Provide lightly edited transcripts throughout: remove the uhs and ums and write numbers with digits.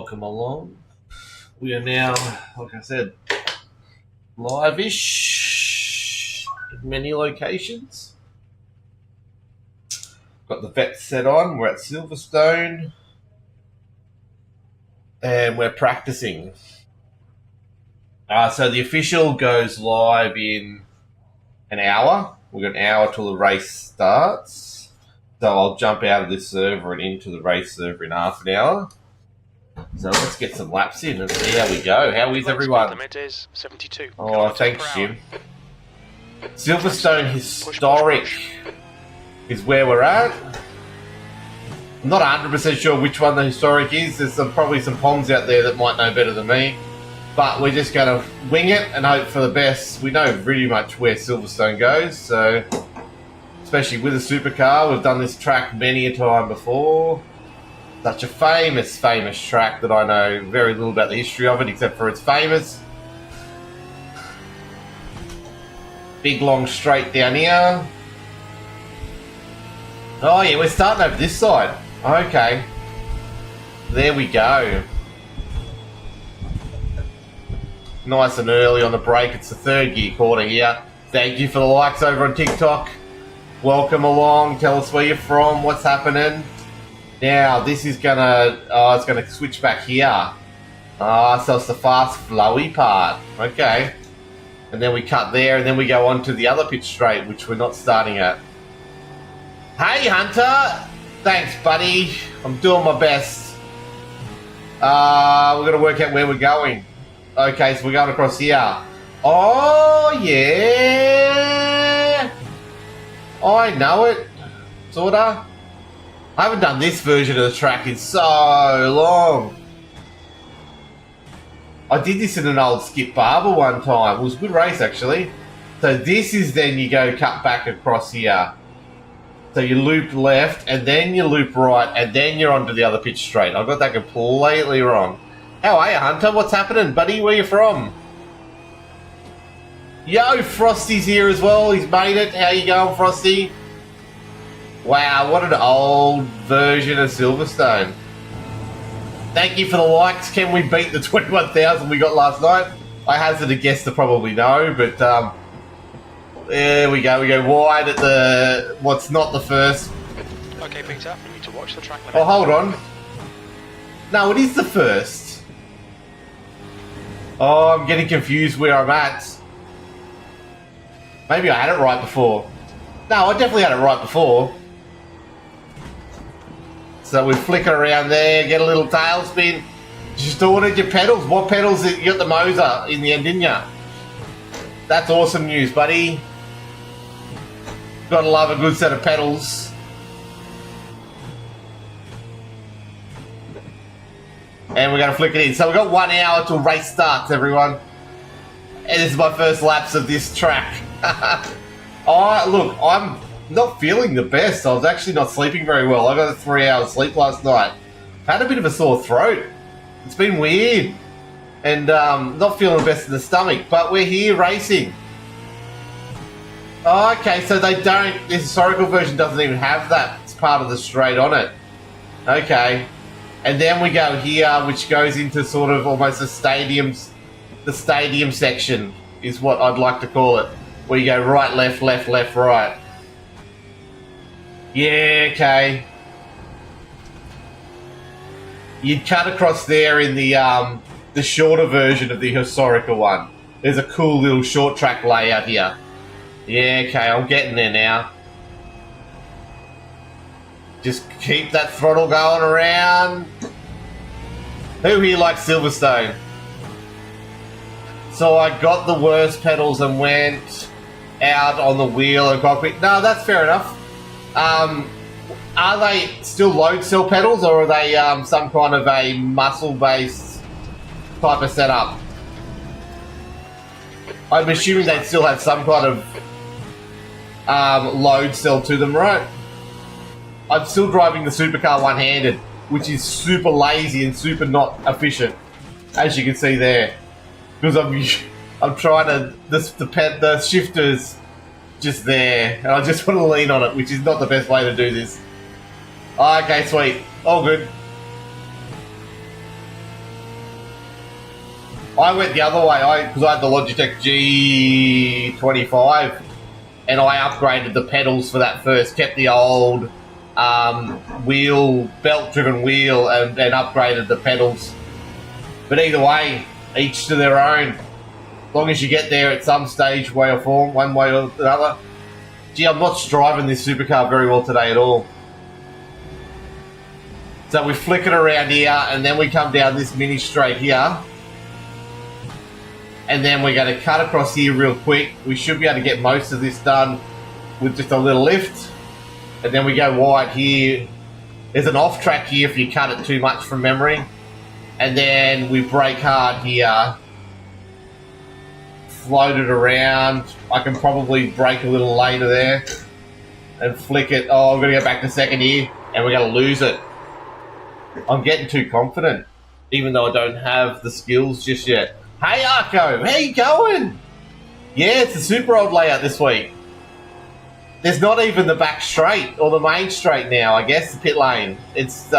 welcome along. We are now, like I said, live-ish in many locations. Got the vet set on. We're at Silverstone. And we're practicing. So the official goes live in an hour. We've got an hour till the race starts. So I'll jump out of this server and into the race server in half an hour. So let's get some laps in and see how we go. How is everyone? Limit is 72. Oh, thanks, Jim. Silverstone Historic is where we're at. I'm not 100% sure which one the historic is. There's probably some Poms out there that might know better than me. But we're just going to wing it and hope for the best. We know pretty much where Silverstone goes, so especially with a supercar. We've done this track many a time before. Such a famous track that I know very little about the history of it, except for it's famous. Big long straight down here. Oh yeah, we're starting over this side. Okay. There we go. Nice and early on the brake. It's the third gear quarter here. Thank you for the likes over on TikTok. Welcome along. Tell us where you're from. What's happening? Now, this is gonna, it's gonna switch back here. So it's the fast flowy part. Okay. And then we cut there, and then we go on to the other pit straight, which we're not starting at. Hey, Hunter! Thanks, buddy. I'm doing my best. We're gonna work out where we're going. Okay, so we're going across here. Oh, yeah! I know it. Sorta. I haven't done this version of the track in so long. I did this in an old Skip Barber one time. It was a good race, actually. So this is then you go cut back across here. So you loop left, and then you loop right, and then you're onto the other pitch straight. I got that completely wrong. How are you, Hunter? What's happening, buddy? Where you from? Yo, Frosty's here as well. He's made it. How you going, Frosty? Wow, what an old version of Silverstone. Thank you for the likes. Can we beat the 21,000 we got last night? I hazard a guess to probably no, but there we go. We go wide at the what's not the first. Okay, Peter, you need to watch the track limit. Oh, hold on. No, it is the first. Oh, I'm getting confused where I'm at. Maybe I had it right before. No, I definitely had it right before. So we flicker around there, get a little tailspin. Just ordered your pedals. What pedals? You got the Moser in the end, didn't you? That's awesome news, buddy. Gotta love a good set of pedals. And we're going to flick it in. So we've got 1 hour till race starts, everyone. And this is my first laps of this track. Look, I'm not feeling the best. I was actually not sleeping very well. I got a 3 hours sleep last night. Had a bit of a sore throat. It's been weird. And not feeling the best in the stomach. But we're here racing. Oh, okay, so they don't... The historical version doesn't even have that. It's part of the straight on it. Okay. And then we go here, which goes into sort of almost the stadium section is what I'd like to call it. Where you go right, left, left, left, right. Yeah, okay. You'd cut across there in the shorter version of the historical one. There's a cool little short track layout here. Yeah, okay, I'm getting there now. Just keep that throttle going around. Who here likes Silverstone? So I got the worst pedals and went out on the wheel and cockpit. No, that's fair enough. Are they still load cell pedals, or are they some kind of a muscle-based type of setup? I'm assuming they still have some kind of load cell to them, right? I'm still driving the supercar one-handed, which is super lazy and super not efficient, as you can see there. Because I'm trying to the shifter's just there, and I just want to lean on it, which is not the best way to do this. Okay, sweet, all good. I went the other way, because I had the Logitech G25, and I upgraded the pedals for that first, kept the old belt-driven wheel, and then upgraded the pedals. But either way, each to their own. As long as you get there at some stage, way or form, one way or another. Gee, I'm not driving this supercar very well today at all. So we flick it around here, and then we come down this mini straight here. And then we're going to cut across here real quick. We should be able to get most of this done with just a little lift. And then we go wide here. There's an off track here if you cut it too much from memory. And then we brake hard here. Float it around. I can probably brake a little later there. And flick it. Oh, I'm going to go back to second here. And we're going to lose it. I'm getting too confident. Even though I don't have the skills just yet. Hey Arco, how you going? Yeah, it's a super old layout this week. There's not even the back straight or the main straight now, I guess, the pit lane. It's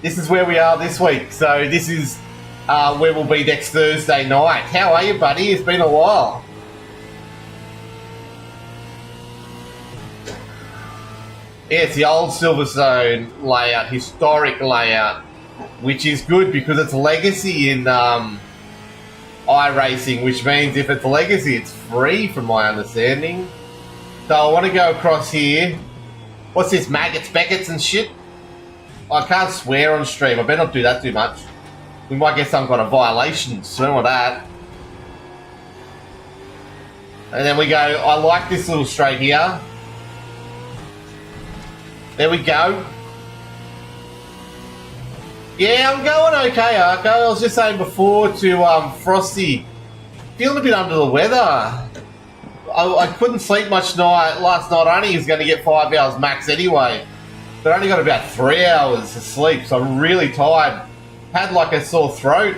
this is where we are this week. So this is where we'll be next Thursday night. How are you, buddy? It's been a while. Yeah, it's the old Silverstone layout, historic layout, which is good because it's a legacy in iRacing, which means if it's a legacy, it's free from my understanding. So I want to go across here. What's this, maggots, beckets and shit? I can't swear on stream. I better not do that too much. We might get some kind of violation soon with that. And then we go, I like this little straight here. There we go. Yeah, I'm going okay, Arco. I was just saying before to Frosty, feeling a bit under the weather. I couldn't sleep much last night. I only was going to get 5 hours max anyway. But I only got about 3 hours of sleep, so I'm really tired. Had like a sore throat.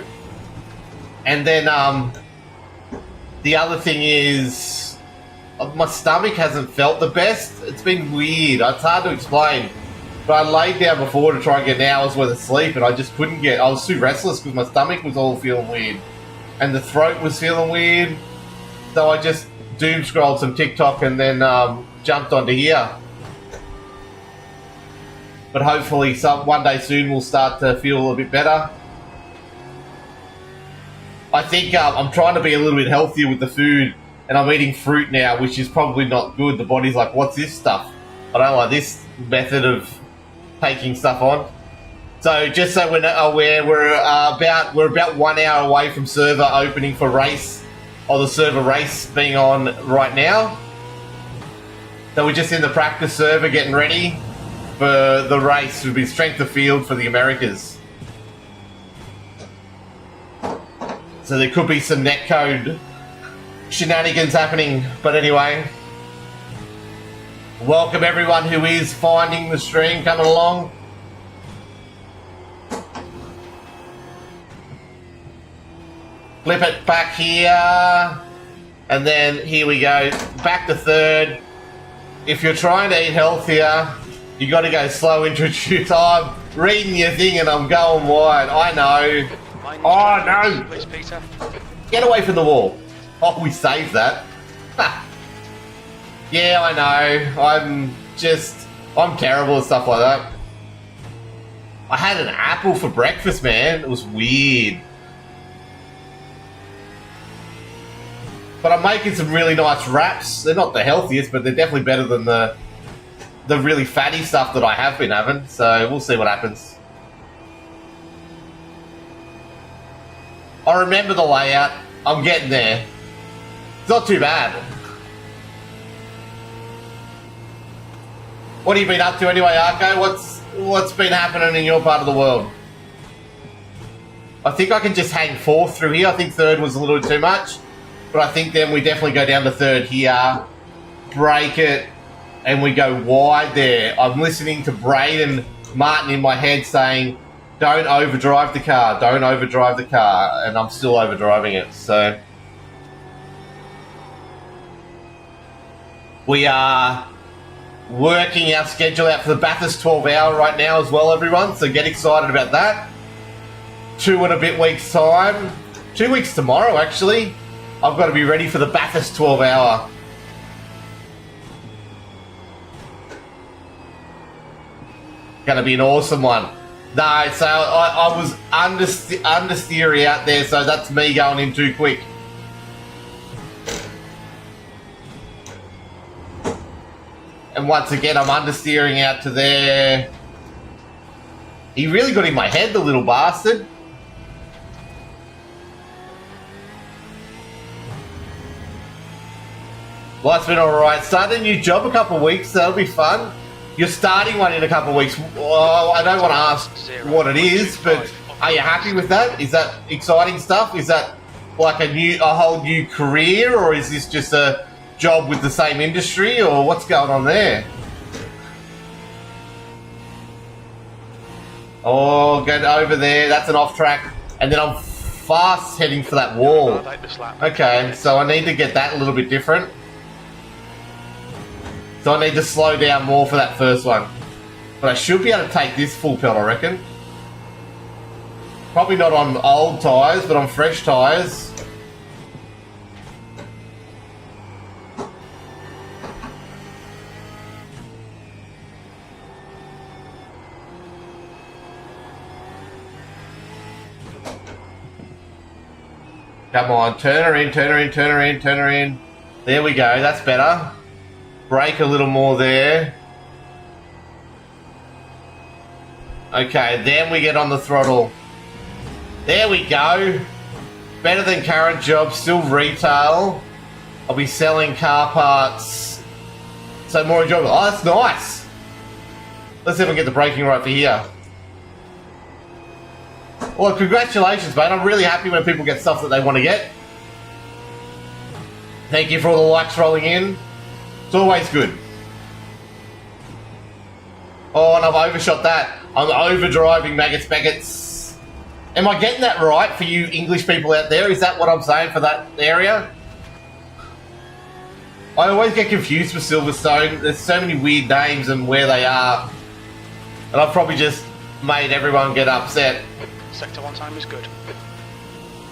And then the other thing is my stomach hasn't felt the best. It's been weird. It's hard to explain. But I laid down before to try and get an hour's worth of sleep, and I just couldn't get... I was too restless because my stomach was all feeling weird. And the throat was feeling weird. So I just doom-scrolled some TikTok and then jumped onto here. But hopefully one day soon we'll start to feel a bit better. I think I'm trying to be a little bit healthier with the food, and I'm eating fruit now, which is probably not good. The body's like, what's this stuff? I don't like this method of taking stuff on. So just so we're aware, we're about 1 hour away from server opening for race, or the server race being on right now. So we're just in the practice server getting ready for the race. It would be strength of field for the Americas. So there could be some netcode shenanigans happening, but anyway. Welcome everyone who is finding the stream coming along. Flip it back here. And then here we go. Back to third. If you're trying to eat healthier, you got to go slow introduce. I'm reading your thing and I'm going wide. I know. Oh no! Please, Peter. Get away from the wall. Oh, we saved that. Yeah, I know. I'm terrible at stuff like that. I had an apple for breakfast, man. It was weird. But I'm making some really nice wraps. They're not the healthiest, but they're definitely better than the really fatty stuff that I have been having. So we'll see what happens. I remember the layout. I'm getting there. It's not too bad. What have you been up to anyway, Arco? What's been happening in your part of the world? I think I can just hang fourth through here. I think third was a little too much. But I think then we definitely go down to third here. Break it. And we go wide there. I'm listening to Braden Martin in my head saying, don't overdrive the car. Don't overdrive the car. And I'm still overdriving it. So we are working our schedule out for the Bathurst 12 hour right now as well, everyone. So get excited about that. 2 and a bit weeks time. 2 weeks tomorrow, actually. I've got to be ready for the Bathurst 12-hour. Going to be an awesome one. No, so I was understeery out there, so that's me going in too quick. And once again, I'm understeering out to there. He really got in my head, the little bastard. Life's been alright. Started a new job a couple of weeks, so that'll be fun. You're starting one in a couple of weeks. Well, I don't want to ask what it is, but are you happy with that? Is that exciting stuff? Is that like a whole new career, or is this just a job with the same industry, or what's going on there? Oh, get over there. That's an off track. And then I'm fast heading for that wall. Okay, so I need to get that a little bit different. So I need to slow down more for that first one. But I should be able to take this full pelt, I reckon. Probably not on old tyres, but on fresh tyres. Come on, turn her in, turn her in, turn her in, turn her in. There we go, that's better. Brake a little more there. Okay, then we get on the throttle. There we go. Better than current job, still retail. I'll be selling car parts. So more enjoyable. Oh, that's nice. Let's see if I can get the braking right for here. Well, congratulations, mate. I'm really happy when people get stuff that they want to get. Thank you for all the likes rolling in. It's always good. Oh, and I've overshot that. I'm overdriving, maggots. Am I getting that right for you English people out there? Is that what I'm saying for that area? I always get confused with Silverstone. There's so many weird names and where they are. And I've probably just made everyone get upset. Sector 1 time is good.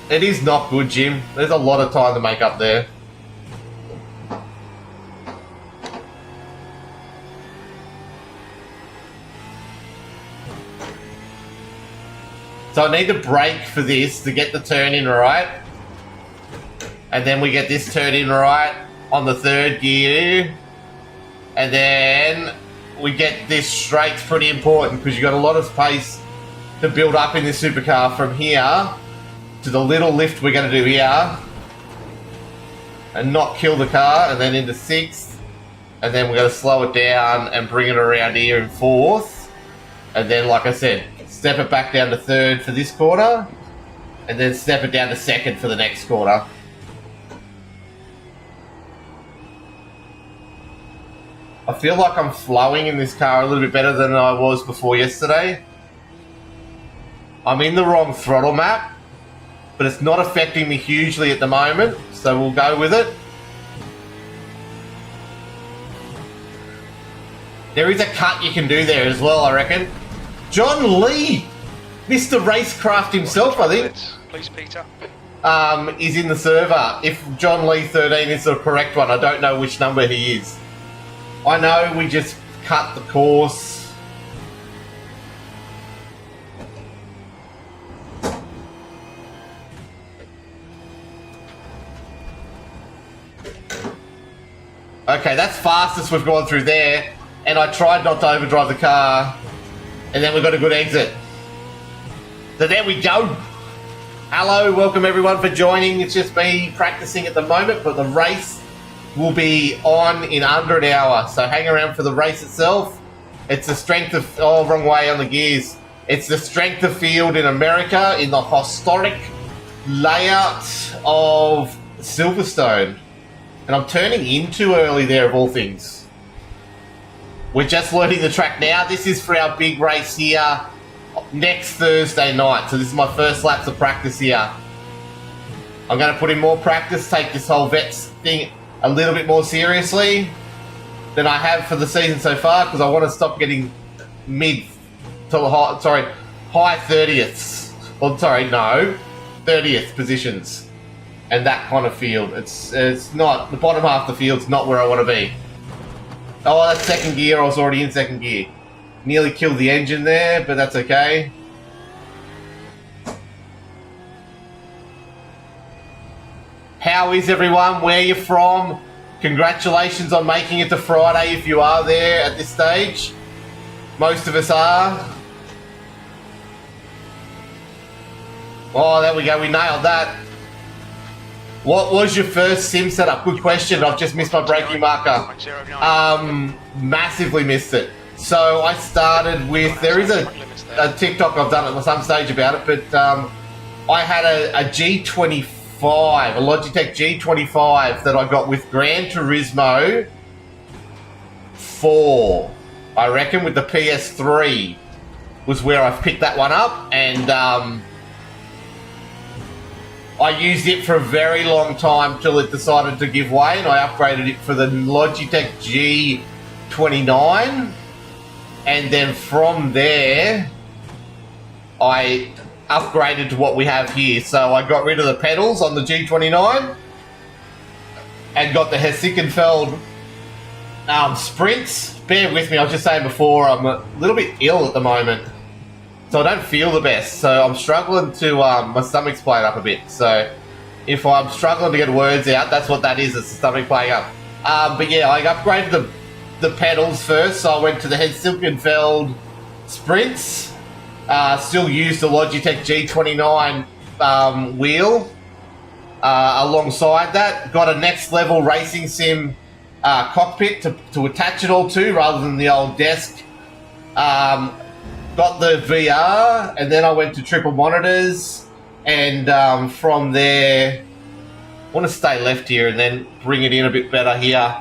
It is not good, Jim. There's a lot of time to make up there. So I need to brake for this to get the turn in right. And then we get this turn in right on the third gear. And then we get this straight's pretty important because you've got a lot of space to build up in this supercar from here to the little lift we're going to do here. And not kill the car, and then into sixth. And then we're going to slow it down and bring it around here in fourth. And then, like I said, step it back down to third for this corner, and then step it down to second for the next corner. I feel like I'm flowing in this car a little bit better than I was before yesterday. I'm in the wrong throttle map, but it's not affecting me hugely at the moment, so we'll go with it. There is a cut you can do there as well, I reckon. John Lee, Mr. Racecraft himself, I think, Please, Peter. is in the server. If John Lee 13 is the correct one, I don't know which number he is. I know we just cut the course. Okay, that's fastest we've gone through there, and I tried not to overdrive the car. And then we've got a good exit. So there we go. Hello, welcome everyone for joining. It's just me practicing at the moment, but the race will be on in under an hour. So hang around for the race itself. It's the strength of... Oh, wrong way on the gears. It's the strength of field in America in the historic layout of Silverstone. And I'm turning in too early there, of all things. We're just learning the track now. This is for our big race here next Thursday night. So this is my first laps of practice here. I'm going to put in more practice, take this whole vets thing a little bit more seriously than I have for the season so far, because I want to stop getting high 30ths. Well, sorry, no. 30th positions. And that kind of field. It's not, the bottom half of the field's not where I want to be. Oh, that's second gear. I was already in second gear. Nearly killed the engine there, but that's okay. How is everyone? Where you from? Congratulations on making it to Friday if you are there at this stage. Most of us are. Oh, there we go. We nailed that. What was your first sim setup? Good question. I've just missed my braking marker. Massively missed it. So I started with, there is a TikTok I've done at some stage about it, but I had a G25, a Logitech G25 that I got with Gran Turismo 4, I reckon, with the PS3 was where I picked that one up, and I used it for a very long time till it decided to give way, and I upgraded it for the Logitech G29, and then from there I upgraded to what we have here. So I got rid of the pedals on the G29 and got the Hessinkenfeld sprints. Bear with me, I was just saying before, I'm a little bit ill at the moment, so I don't feel the best. So I'm struggling to, my stomach's playing up a bit. So if I'm struggling to get words out, that's what that is, it's the stomach playing up. But yeah, I upgraded the pedals first, so I went to the Hessinkenfeld sprints. Still use the Logitech G29 wheel alongside that. Got a next level racing sim cockpit to attach it all to rather than the old desk. Got the VR, and then I went to triple monitors, and from there I want to stay left here and then bring it in a bit better here.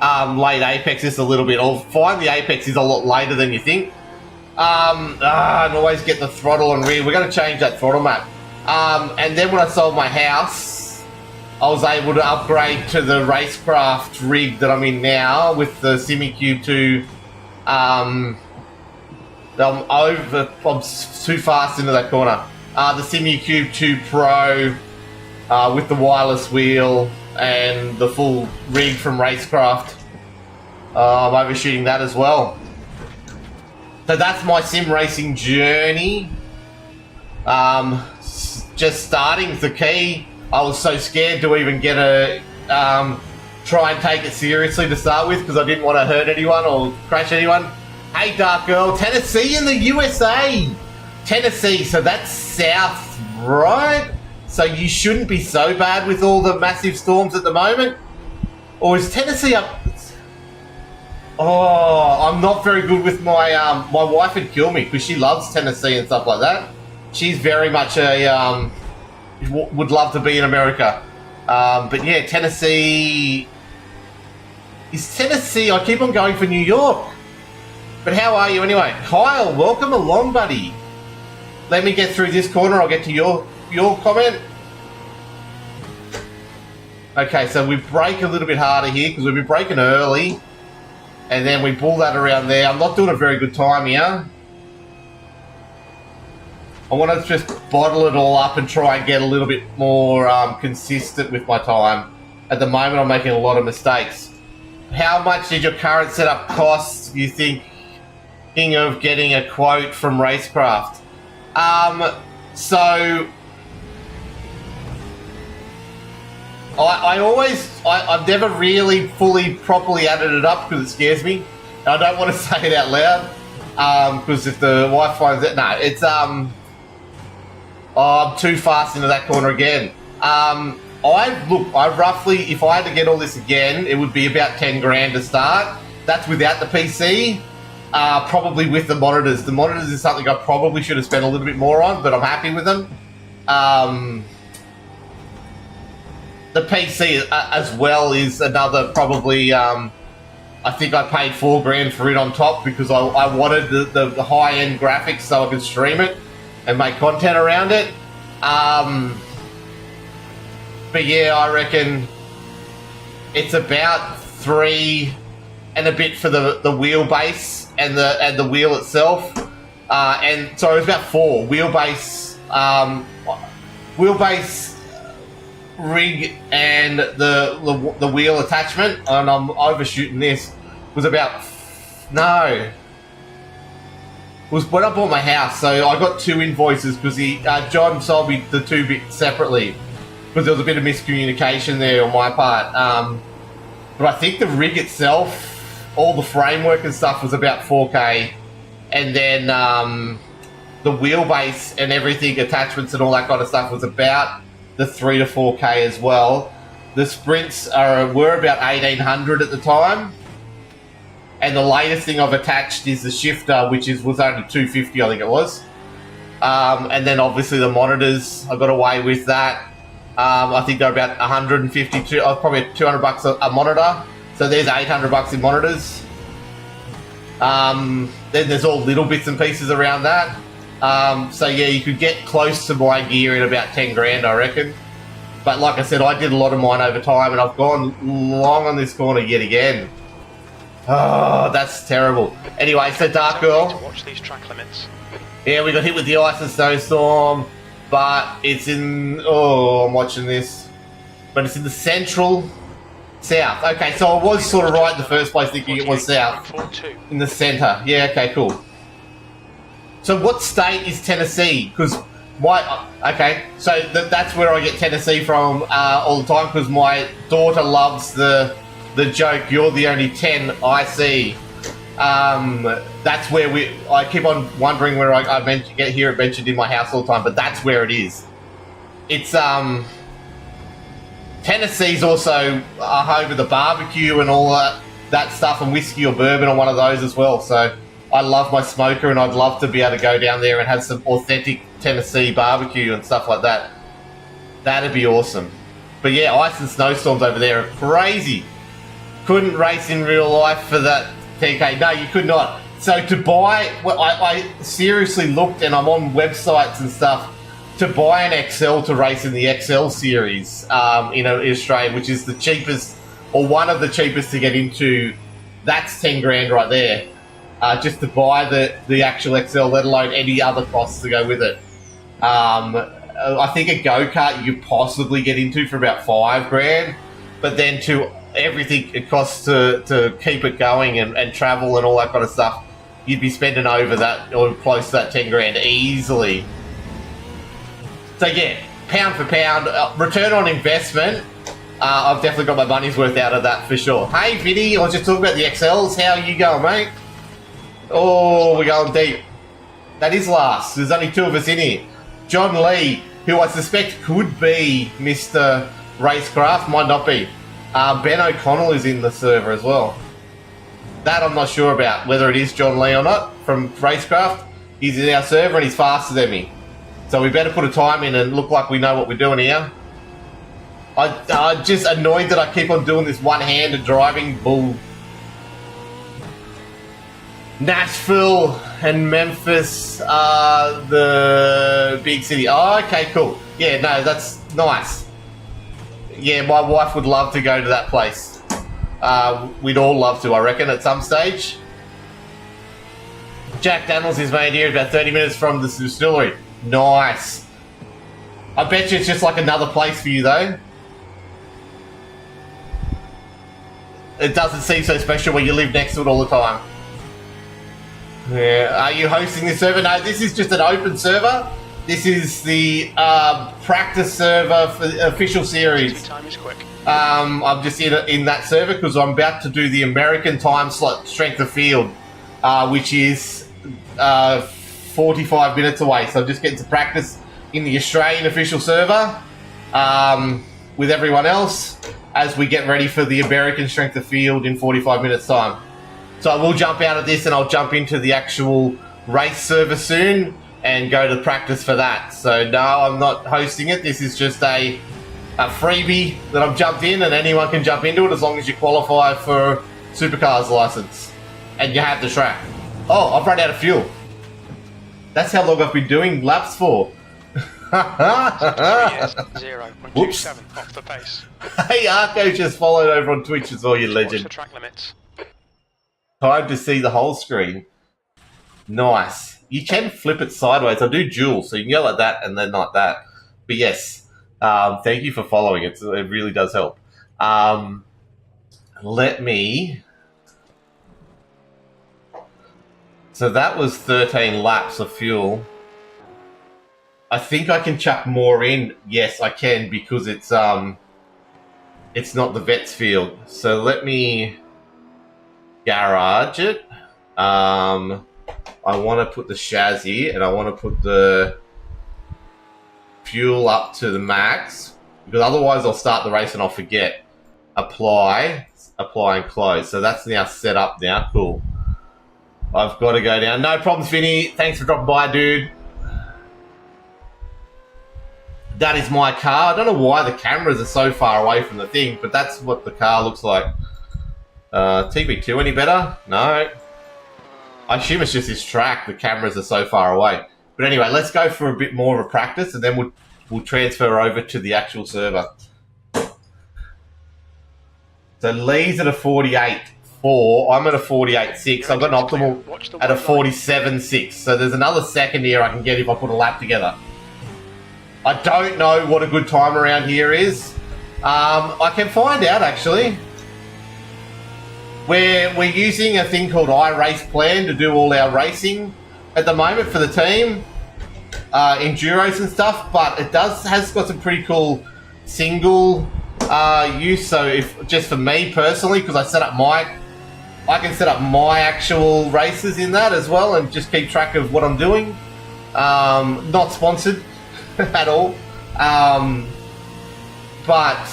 Late apex is a little bit. I'll find the apex is a lot later than you think. And always get the throttle and rear. We're going to change that throttle map. And then when I sold my house, I was able to upgrade to the racecraft rig that I'm in now with the SimiCube 2. I'm too fast into that corner. The SimiCube 2 Pro with the wireless wheel and the full rig from Racecraft. I'm overshooting that as well. So that's my sim racing journey. Just starting the key. I was so scared to even get a try and take it seriously to start with because I didn't want to hurt anyone or crash anyone. Hey, Dark Girl, Tennessee in the USA. Tennessee, so that's south, right? So you shouldn't be so bad with all the massive storms at the moment. Or is Tennessee up? Oh, I'm not very good with my my wife would kill me because she loves Tennessee and stuff like that. She's very much a would love to be in America. But yeah, Tennessee is Tennessee. I keep on going for New York. But how are you anyway? Kyle, welcome along, buddy. Let me get through this corner. I'll get to your comment. Okay, so we brake a little bit harder here because we've been braking early. And then we pull that around there. I'm not doing a very good time here. I want to just bottle it all up and try and get a little bit more consistent with my time. At the moment, I'm making a lot of mistakes. How much did your current setup cost, you think, of getting a quote from Racecraft? So I've never really fully properly added it up because it scares me. I don't want to say it out loud because if the wife finds it, no, it's I'm too fast into that corner again. I roughly, if I had to get all this again, it would be about 10 grand to start. That's without the PC. Probably with the monitors. The monitors is something I probably should have spent a little bit more on, but I'm happy with them. The PC as well is another probably, I think I paid 4 grand for it on top because I wanted the high-end graphics so I could stream it and make content around it. But yeah, I reckon it's about 3 and a bit for the wheelbase and the wheel itself. And so it was about 4 wheelbase. wheelbase rig and the wheel attachment, and I'm overshooting this, was about it was when I bought my house. So I got 2 invoices because John sold me the 2 bits separately because there was a bit of miscommunication there on my part. But I think the rig itself, all the framework and stuff, was about 4K, and then the wheelbase and everything, attachments and all that kind of stuff, was about the 3 to 4K as well. The sprints were about 1800 at the time, and the latest thing I've attached is the shifter, which was only 250, I think it was. And then obviously the monitors, I got away with that. I think they're about 152, probably $200 a monitor. So there's $800 in monitors. Then there's all little bits and pieces around that. So yeah, you could get close to my gear in about 10 grand, I reckon. But like I said, I did a lot of mine over time, and I've gone long on this corner yet again. Oh, that's terrible. Anyway, so Dark Girl. Watch these track limits. Yeah, we got hit with the ice and snowstorm, but it's in... Oh, I'm watching this. But it's in the central south. Okay, so I was sort of right in the first place thinking it was south. In the centre. Yeah, okay, cool. So what state is Tennessee? Because okay, so that's where I get Tennessee from all the time, because my daughter loves the joke, "You're the only 10 I see." That's where I keep on wondering where I hear it mentioned in my house all the time, but that's where it is. It's Tennessee's also home of the barbecue and all that stuff, and whiskey or bourbon on one of those as well. So I love my smoker, and I'd love to be able to go down there and have some authentic Tennessee barbecue and stuff like that. That'd be awesome. But yeah, ice and snowstorms over there are crazy. Couldn't race in real life for that 10K. No, you could not. So to buy, I seriously looked, and I'm on websites and stuff, to buy an XL to race in the XL series in Australia, which is the cheapest, or one of the cheapest to get into. That's 10 grand right there. Just to buy the actual XL, let alone any other costs to go with it. I think a go-kart you could possibly get into for about 5 grand, but then to everything it costs to keep it going and travel and all that kind of stuff, you'd be spending over that, or close to that 10 grand easily. So yeah, pound for pound, return on investment, I've definitely got my money's worth out of that for sure. Hey Vinny, I was just talking about the XLs. How are you going, mate? Oh, we're going deep. That is last. There's only 2 of us in here. John Lee, who I suspect could be Mr. Racecraft, might not be. Ben O'Connell is in the server as well. That I'm not sure about, whether it is John Lee or not, from Racecraft. He's in our server and he's faster than me. So we better put a time in and look like we know what we're doing here. I'm just annoyed that I keep on doing this one-handed driving bull. Nashville and Memphis are the big city. Oh, okay, cool. Yeah, no, that's nice. Yeah, my wife would love to go to that place. We'd all love to, I reckon, at some stage. Jack Daniels is made here about 30 minutes from the distillery. Nice. I bet you it's just like another place for you, though. It doesn't seem so special when you live next to it all the time. Yeah. Are you hosting this server? No, this is just an open server. This is the practice server for the official series. Time is quick. I'm just in that server because I'm about to do the American time slot strength of field, which is 45 minutes away. So I'm just getting to practice in the Australian official server with everyone else as we get ready for the American strength of field in 45 minutes time. So I will jump out of this and I'll jump into the actual race server soon and go to practice for that. So no, I'm not hosting it. This is just a freebie that I've jumped in, and anyone can jump into it as long as you qualify for Supercars license and you have the track. Oh, I've run out of fuel. That's how long I've been doing laps for. 0.27 off the pace. Hey, Arco just followed over on Twitch as well, you legend. Watch the track limits. Time to see the whole screen. Nice. You can flip it sideways. I do dual, so you can go like that and then like that. But yes, thank you for following. It really does help. Let me... So that was 13 laps of fuel. I think I can chuck more in. Yes, I can, because it's not the vet's field. So let me garage it. I want to put the chassis and I want to put the fuel up to the max, because otherwise I'll start the race and I'll forget. Apply and close. So that's now set up now. Cool. I've got to go down. No problems, Vinny. Thanks for dropping by, dude. That is my car. I don't know why the cameras are so far away from the thing, but that's what the car looks like. TV2 any better? No. I assume it's just this track. The cameras are so far away. But anyway, let's go for a bit more of a practice, and then we'll transfer over to the actual server. So Lee's at a 48.4. I'm at a 48.6. I've got an optimal at a 47.6. So there's another second here I can get if I put a lap together. I don't know what a good time around here is. I can find out, actually. We're using a thing called iRace Plan to do all our racing at the moment for the team, enduros and stuff. But it has got some pretty cool single use. So if just for me personally, because I can set up my actual races in that as well, and just keep track of what I'm doing. Not sponsored at all, but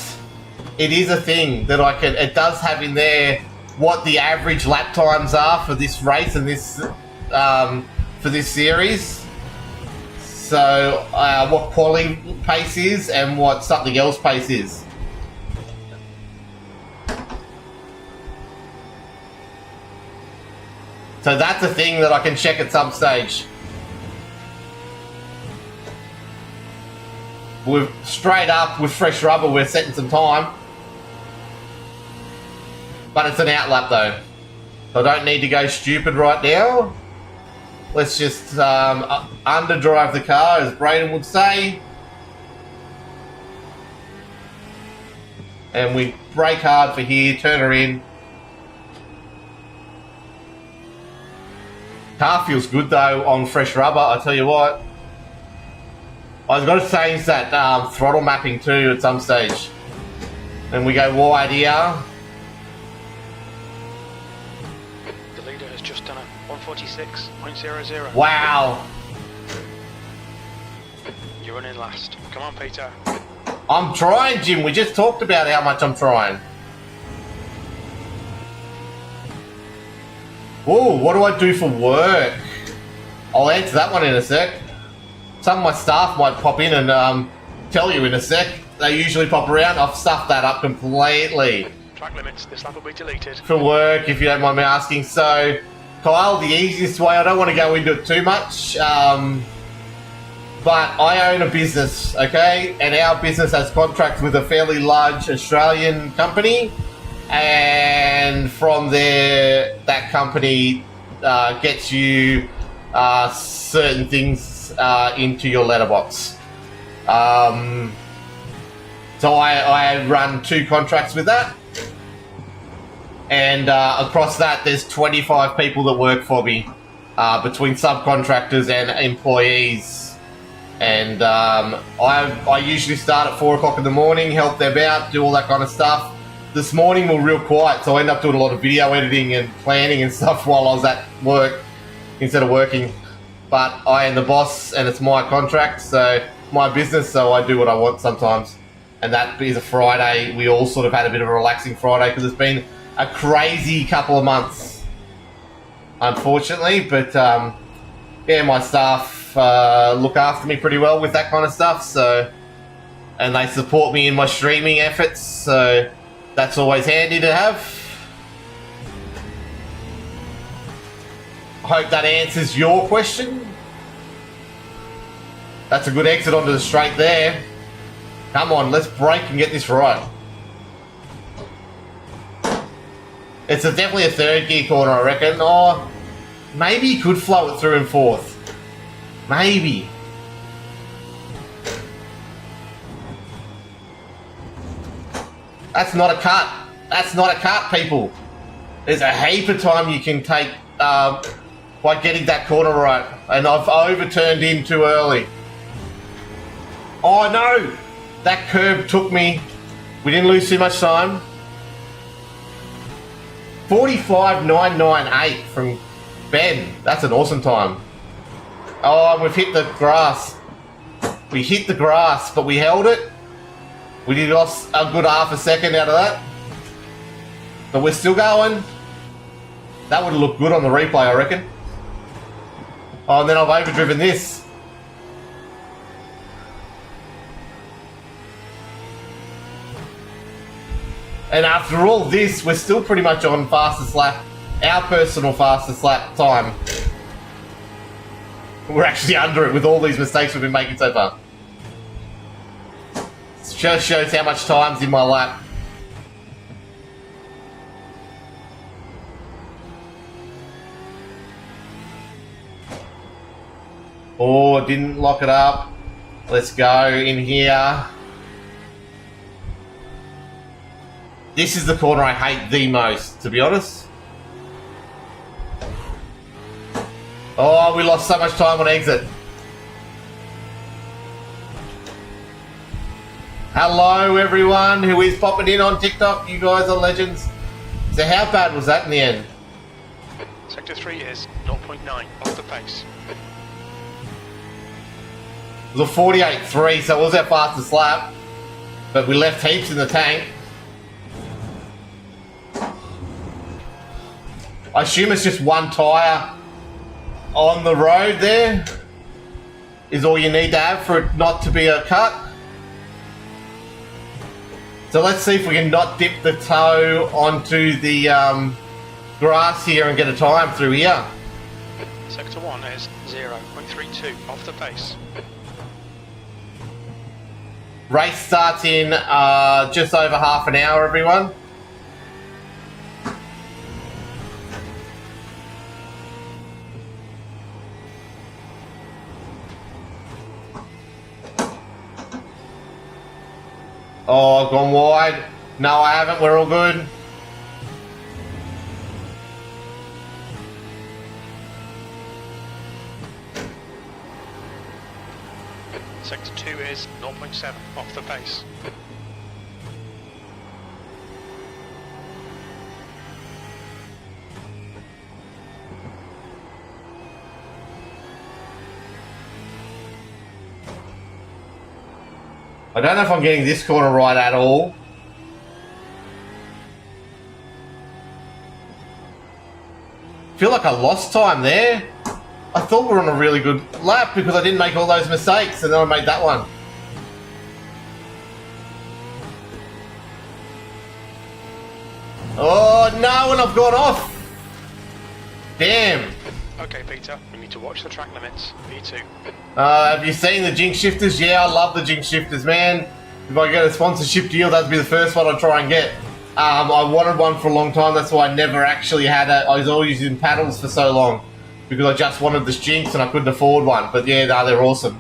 it is a thing that I can. It does have in there what the average lap times are for this race and this for this series. So what quality pace is and what something else pace is. So that's a thing that I can check at some stage. We're straight up with fresh rubber, we're setting some time. But it's an out lap though. So I don't need to go stupid right now. Let's just underdrive the car, as Braden would say. And we brake hard for here, turn her in. Car feels good though on fresh rubber, I tell you what. I've got to change that throttle mapping too at some stage. And we go wide here. The leader has just done a 146.00. Wow. You're running last. Come on, Peter. I'm trying, Jim. We just talked about how much I'm trying. Ooh, what do I do for work? I'll answer that one in a sec. Some of my staff might pop in and tell you in a sec. They usually pop around. I've stuffed that up completely. Track limits. This lap will be deleted. For work, if you don't mind me asking. So, Kyle, the easiest way, I don't want to go into it too much, but I own a business, okay? And our business has contracts with a fairly large Australian company. And from there, that company gets you certain things into your letterbox. So I run 2 contracts with that, and across that there's 25 people that work for me, between subcontractors and employees. And I usually start at 4 o'clock in the morning, help them out, do all that kind of stuff. This morning we were real quiet, so I ended up doing a lot of video editing and planning and stuff while I was at work instead of working. But I am the boss, and it's my contract, so my business, so I do what I want sometimes. And that is a Friday. We all sort of had a bit of a relaxing Friday because it's been a crazy couple of months, unfortunately. But yeah, my staff look after me pretty well with that kind of stuff. So, and they support me in my streaming efforts. So that's always handy to have. I hope that answers your question. That's a good exit onto the straight there. Come on, let's brake and get this right. It's definitely a 3rd gear corner, I reckon. Or maybe you could flow it through in 4th. Maybe. That's not a cut. That's not a cut, people. There's a heap of time you can take by getting that corner right. And I've overturned in too early. Oh no! That curb took me. We didn't lose too much time. 45.998 from Ben. That's an awesome time. Oh, we've hit the grass. We hit the grass, but we held it. We did lost a good half a second out of that. But we're still going. That would look good on the replay, I reckon. Oh, and then I've overdriven this. And after all this, we're still pretty much on fastest lap, our personal fastest lap time. We're actually under it with all these mistakes we've been making so far. It just shows how much time's in my lap. Oh, didn't lock it up. Let's go in here. This is the corner I hate the most, to be honest. Oh, we lost so much time on exit. Hello, everyone who is popping in on TikTok. You guys are legends. So how bad was that in the end? Sector 3 is 0.9 off the pace. It was a 48.3, so it was our fastest lap. But we left heaps in the tank. I assume it's just one tyre on the road there is all you need to have for it not to be a cut. So let's see if we can not dip the toe onto the grass here and get a time through here. Sector 1 is 0.32 off the pace. Race starts in just over half an hour, everyone. Oh, I've gone wide. No, I haven't. We're all good. Sector 2 is 0.7 off the pace. I don't know if I'm getting this corner right at all. Feel like I lost time there. I thought we were on a really good lap because I didn't make all those mistakes and then I made that one. Oh no, and I've gone off. Damn. Okay, Peter, we need to watch the track limits. V2. Have you seen the Jinx Shifters? Yeah, I love the Jinx Shifters, man. If I get a sponsorship deal, that'd be the first one I'd try and get. I wanted one for a long time, that's why I never actually had it. I was always using paddles for so long because I just wanted this Jinx and I couldn't afford one. But yeah, no, they're awesome.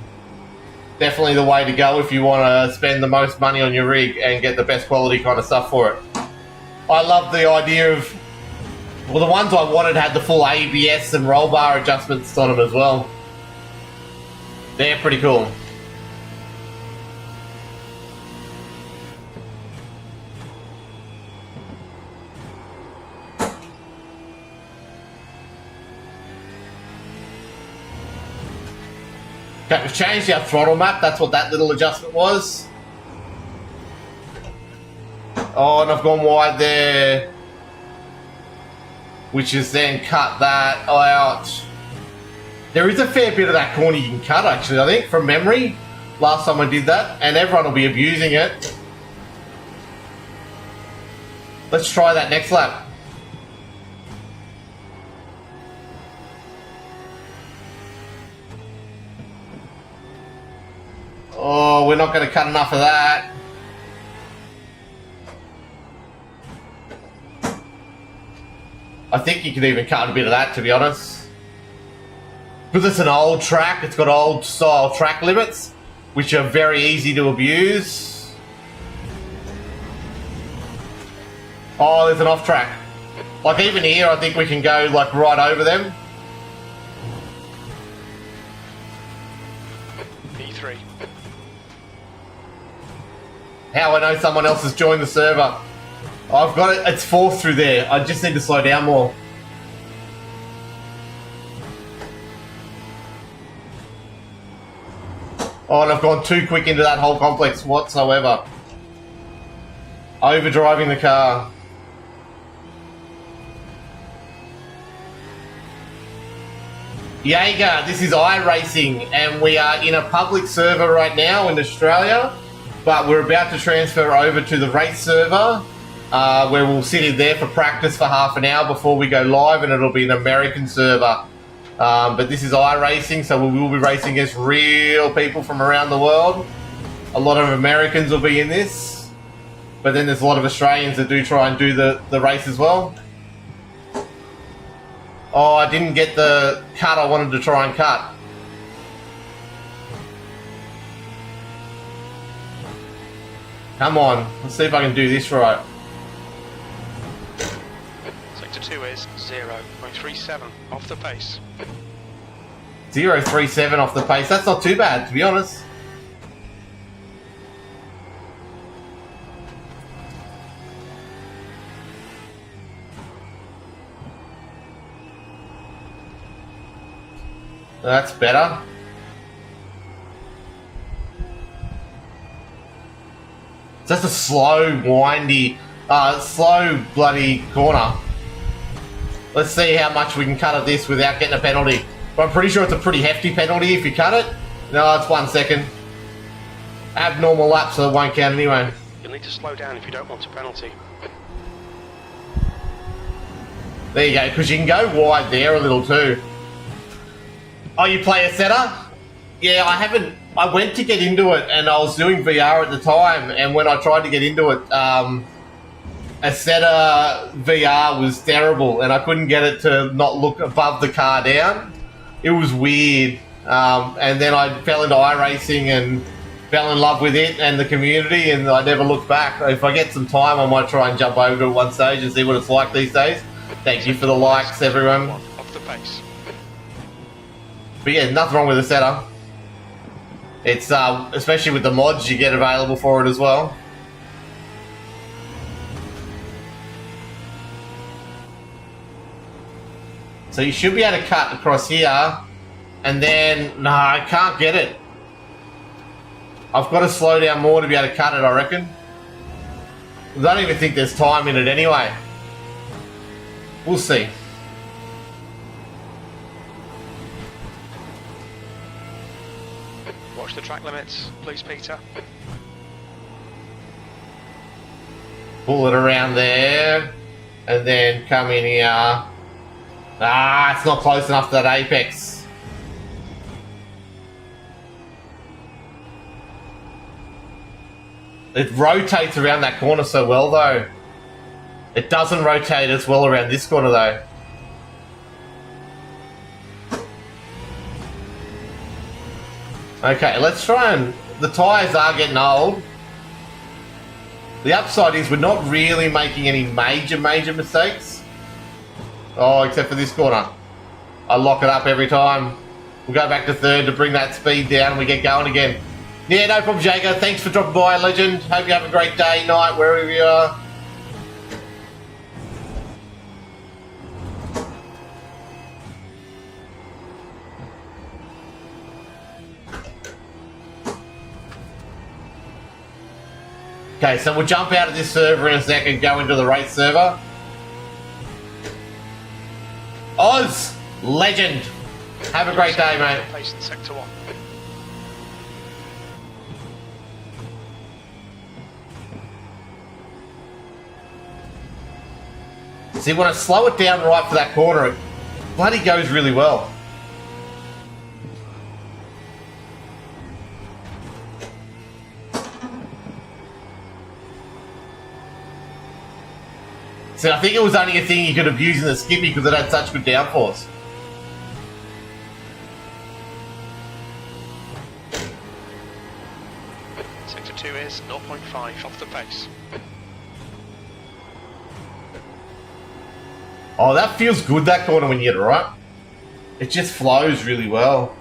Definitely the way to go if you want to spend the most money on your rig and get the best quality kind of stuff for it. I love the idea of, well, the ones I wanted had the full ABS and roll bar adjustments on them as well. They're pretty cool. Okay, we've changed our throttle map. That's what that little adjustment was. Oh, and I've gone wide there, which has then cut that out. There is a fair bit of that corner you can cut, actually, I think, from memory. Last time I did that, and everyone will be abusing it. Let's try that next lap. Oh, we're not going to cut enough of that. I think you could even cut a bit of that, to be honest. Because it's an old track, it's got old style track limits, which are very easy to abuse. Oh, there's an off track. Like even here, I think we can go like right over them. E3. How I know someone else has joined the server. I've got it, it's fourth through there. I just need to slow down more. Oh, and I've gone too quick into that whole complex whatsoever. Overdriving the car. Jaeger, this is iRacing, and we are in a public server right now in Australia, but we're about to transfer over to the race server, where we'll sit in there for practice for half an hour before we go live, and it'll be an American server. But this is iRacing, so we will be racing against real people from around the world. A lot of Americans will be in this, but then there's a lot of Australians that do try and do the race as well. Oh, I didn't get the cut I wanted to try and cut. Come on, let's see if I can do this right. Sector 2 is 0.37 off the pace. 0.37 off the pace. That's not too bad, to be honest. That's better. It's just a slow, windy, slow bloody corner. Let's see how much we can cut at this without getting a penalty. But I'm pretty sure it's a pretty hefty penalty if you cut it. No, it's 1 second. Abnormal lap, so it won't count anyway. You'll need to slow down if you don't want a penalty. There you go, because you can go wide there a little too. Oh, you play a setter? Yeah, I went to get into it and I was doing VR at the time, and when I tried to get into it, a setter VR was terrible and I couldn't get it to not look above the car down. It was weird. And then I fell into iRacing and fell in love with it and the community, and I never looked back. If I get some time, I might try and jump over to it one stage and see what it's like these days. Thank you for the likes, everyone. Off the pace. But yeah, nothing wrong with the setter. It's especially with the mods you get available for it as well. So you should be able to cut across here, and then no, I can't get it. I've got to slow down more to be able to cut it, I reckon. I don't even think there's time in it anyway. We'll see. Watch the track limits, please, Peter. Pull it around there, and then come in here. Ah, it's not close enough to that apex. It rotates around that corner so well, though. It doesn't rotate as well around this corner, though. Okay, let's try and... The tyres are getting old. The upside is we're not really making any major mistakes. Oh, except for this corner. I lock it up every time. We'll go back to third to bring that speed down and we get going again. Yeah, no problem, Jago. Thanks for dropping by, legend. Hope you have a great day, night, wherever you are. Okay, so we'll jump out of this server in a second and go into the race server. Oz, legend. Have a great day, mate. Pace in sector 1. See, when I slow it down right for that corner, it bloody goes really well. So I think it was only a thing you could have used in the Skippy because it had such good downforce. Sector 2 is 0.5 off the pace. Oh, that feels good, that corner, when you get it right. It just flows really well.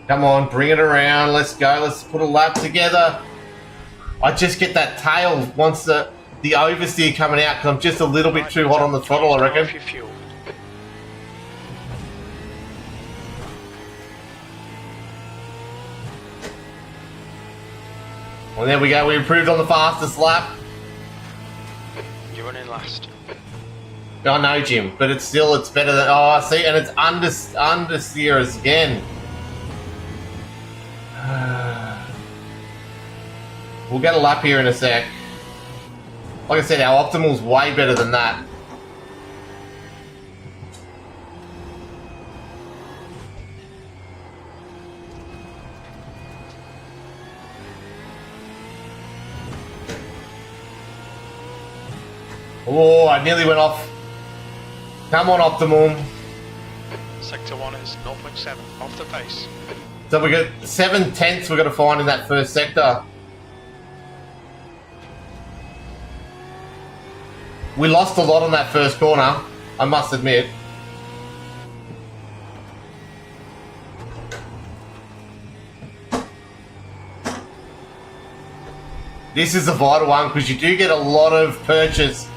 Come on, bring it around. Let's go. Let's put a lap together. I just get that tail once the oversteer coming out because I'm just a little bit too hot on the throttle, I reckon. Well, there we go. We improved on the fastest lap. You're running last. I know, Jim, but it's better than... Oh, see, and it's understeers again. We'll get a lap here in a sec. Like I said, our optimal's way better than that. Oh, I nearly went off. Come on, Optimum. Sector 1 is 0.7 off the pace. So we got 7/10 we're going to find in that first sector. We lost a lot on that first corner, I must admit. This is a vital one because you do get a lot of purchase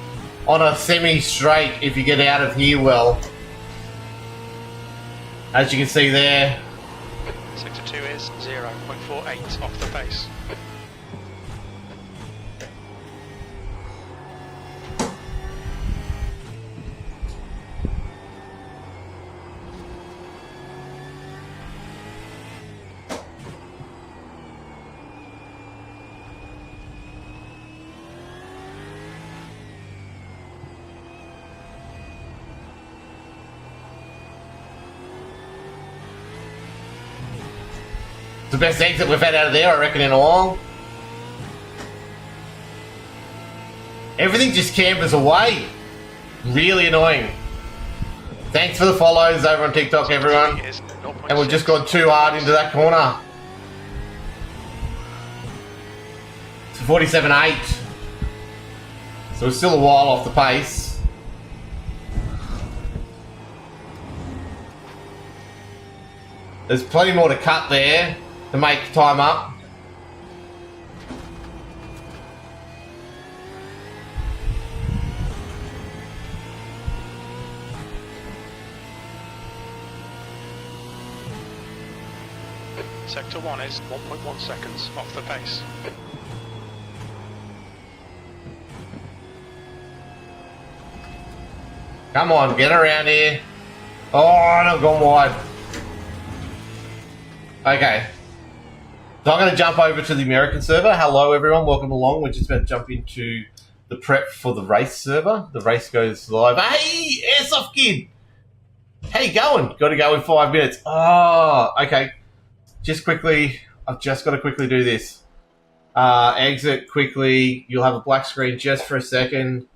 on a semi-straight if you get out of here well. As you can see there. Sector 2 is 0.48 off the pace. It's the best exit we've had out of there, I reckon, in a while. Everything just campers away. Really annoying. Thanks for the follows over on TikTok, everyone. And we've just gone too hard into that corner. It's 47.8. So we're still a while off the pace. There's plenty more to cut there to make time up. Sector 1 is 1.1 seconds off the pace. Come on, get around here. Oh, I've gone wide. Okay. So I'm going to jump over to the American server. Hello, everyone. Welcome along. We're just about to jump into the prep for the race server. The race goes live. Hey, SOF kid. How you going? Got to go in 5 minutes. Oh, okay. Just quickly, I've just got to quickly do this. Exit quickly. You'll have a black screen just for a second.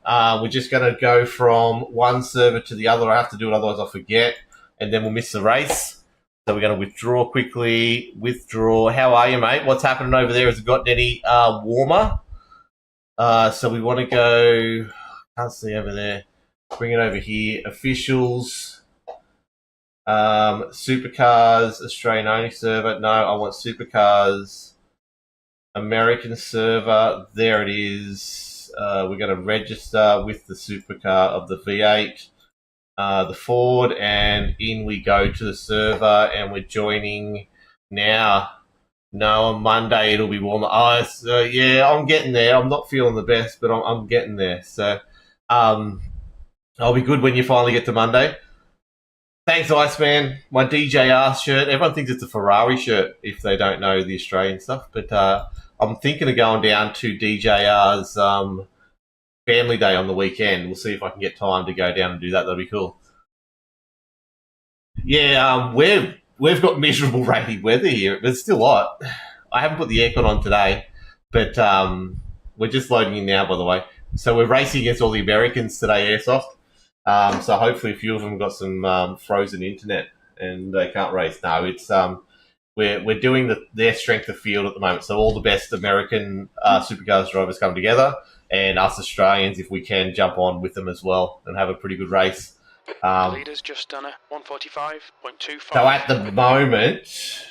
We're just going to go from one server to the other. I have to do it, otherwise I'll forget. And then we'll miss the race. So we're going to withdraw quickly. Withdraw. How are you, mate? What's happening over there? Has it gotten any warmer? So we want to go... Can't see over there. Bring it over here. Officials. Supercars. Australian only server. No, I want Supercars. American server. There it is. We're going to register with the supercar of the V8. The Ford, and in we go to the server, and we're joining now. No, on Monday it'll be warmer. Oh, yeah, I'm getting there. I'm not feeling the best, but I'm getting there. So, I'll be good when you finally get to Monday. Thanks, Iceman. My DJR shirt. Everyone thinks it's a Ferrari shirt if they don't know the Australian stuff, but I'm thinking of going down to DJR's family day on the weekend. We'll see if I can get time to go down and do that. That'll be cool. Yeah, we've got miserable rainy weather here, but it's still hot. I haven't put the aircon on today, but we're just loading in now, by the way. So we're racing against all the Americans today, Airsoft. So hopefully a few of them got some frozen internet and they can't race. No, we're doing their strength of field at the moment. So all the best American supercars drivers come together, and us Australians, if we can, jump on with them as well and have a pretty good race. The leader's just done a 145.25. So at the moment,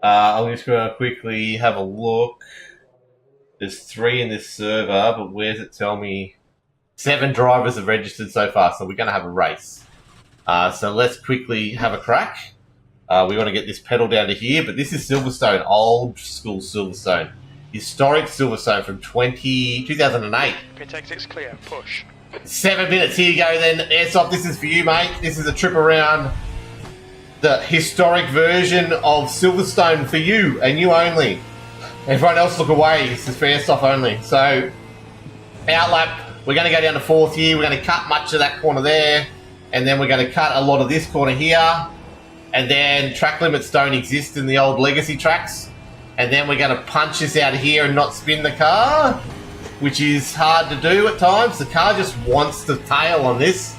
I'll just go quickly have a look. There's 3 in this server, but where's it tell me? 7 drivers have registered so far, so we're going to have a race. So let's quickly have a crack. We want to get this pedal down to here, but this is Silverstone, old school Silverstone. Historic Silverstone from 2008. Pit exit's clear, push. 7 minutes, here you go then. Airsoft, this is for you, mate. This is a trip around the historic version of Silverstone for you, and you only. Everyone else look away, this is for Airsoft only. So, outlap, we're going to go down to 4th here. We're going to cut much of that corner there, and then we're going to cut a lot of this corner here. And then track limits don't exist in the old legacy tracks. And then we're going to punch this out of here and not spin the car, which is hard to do at times. The car just wants to tail on this.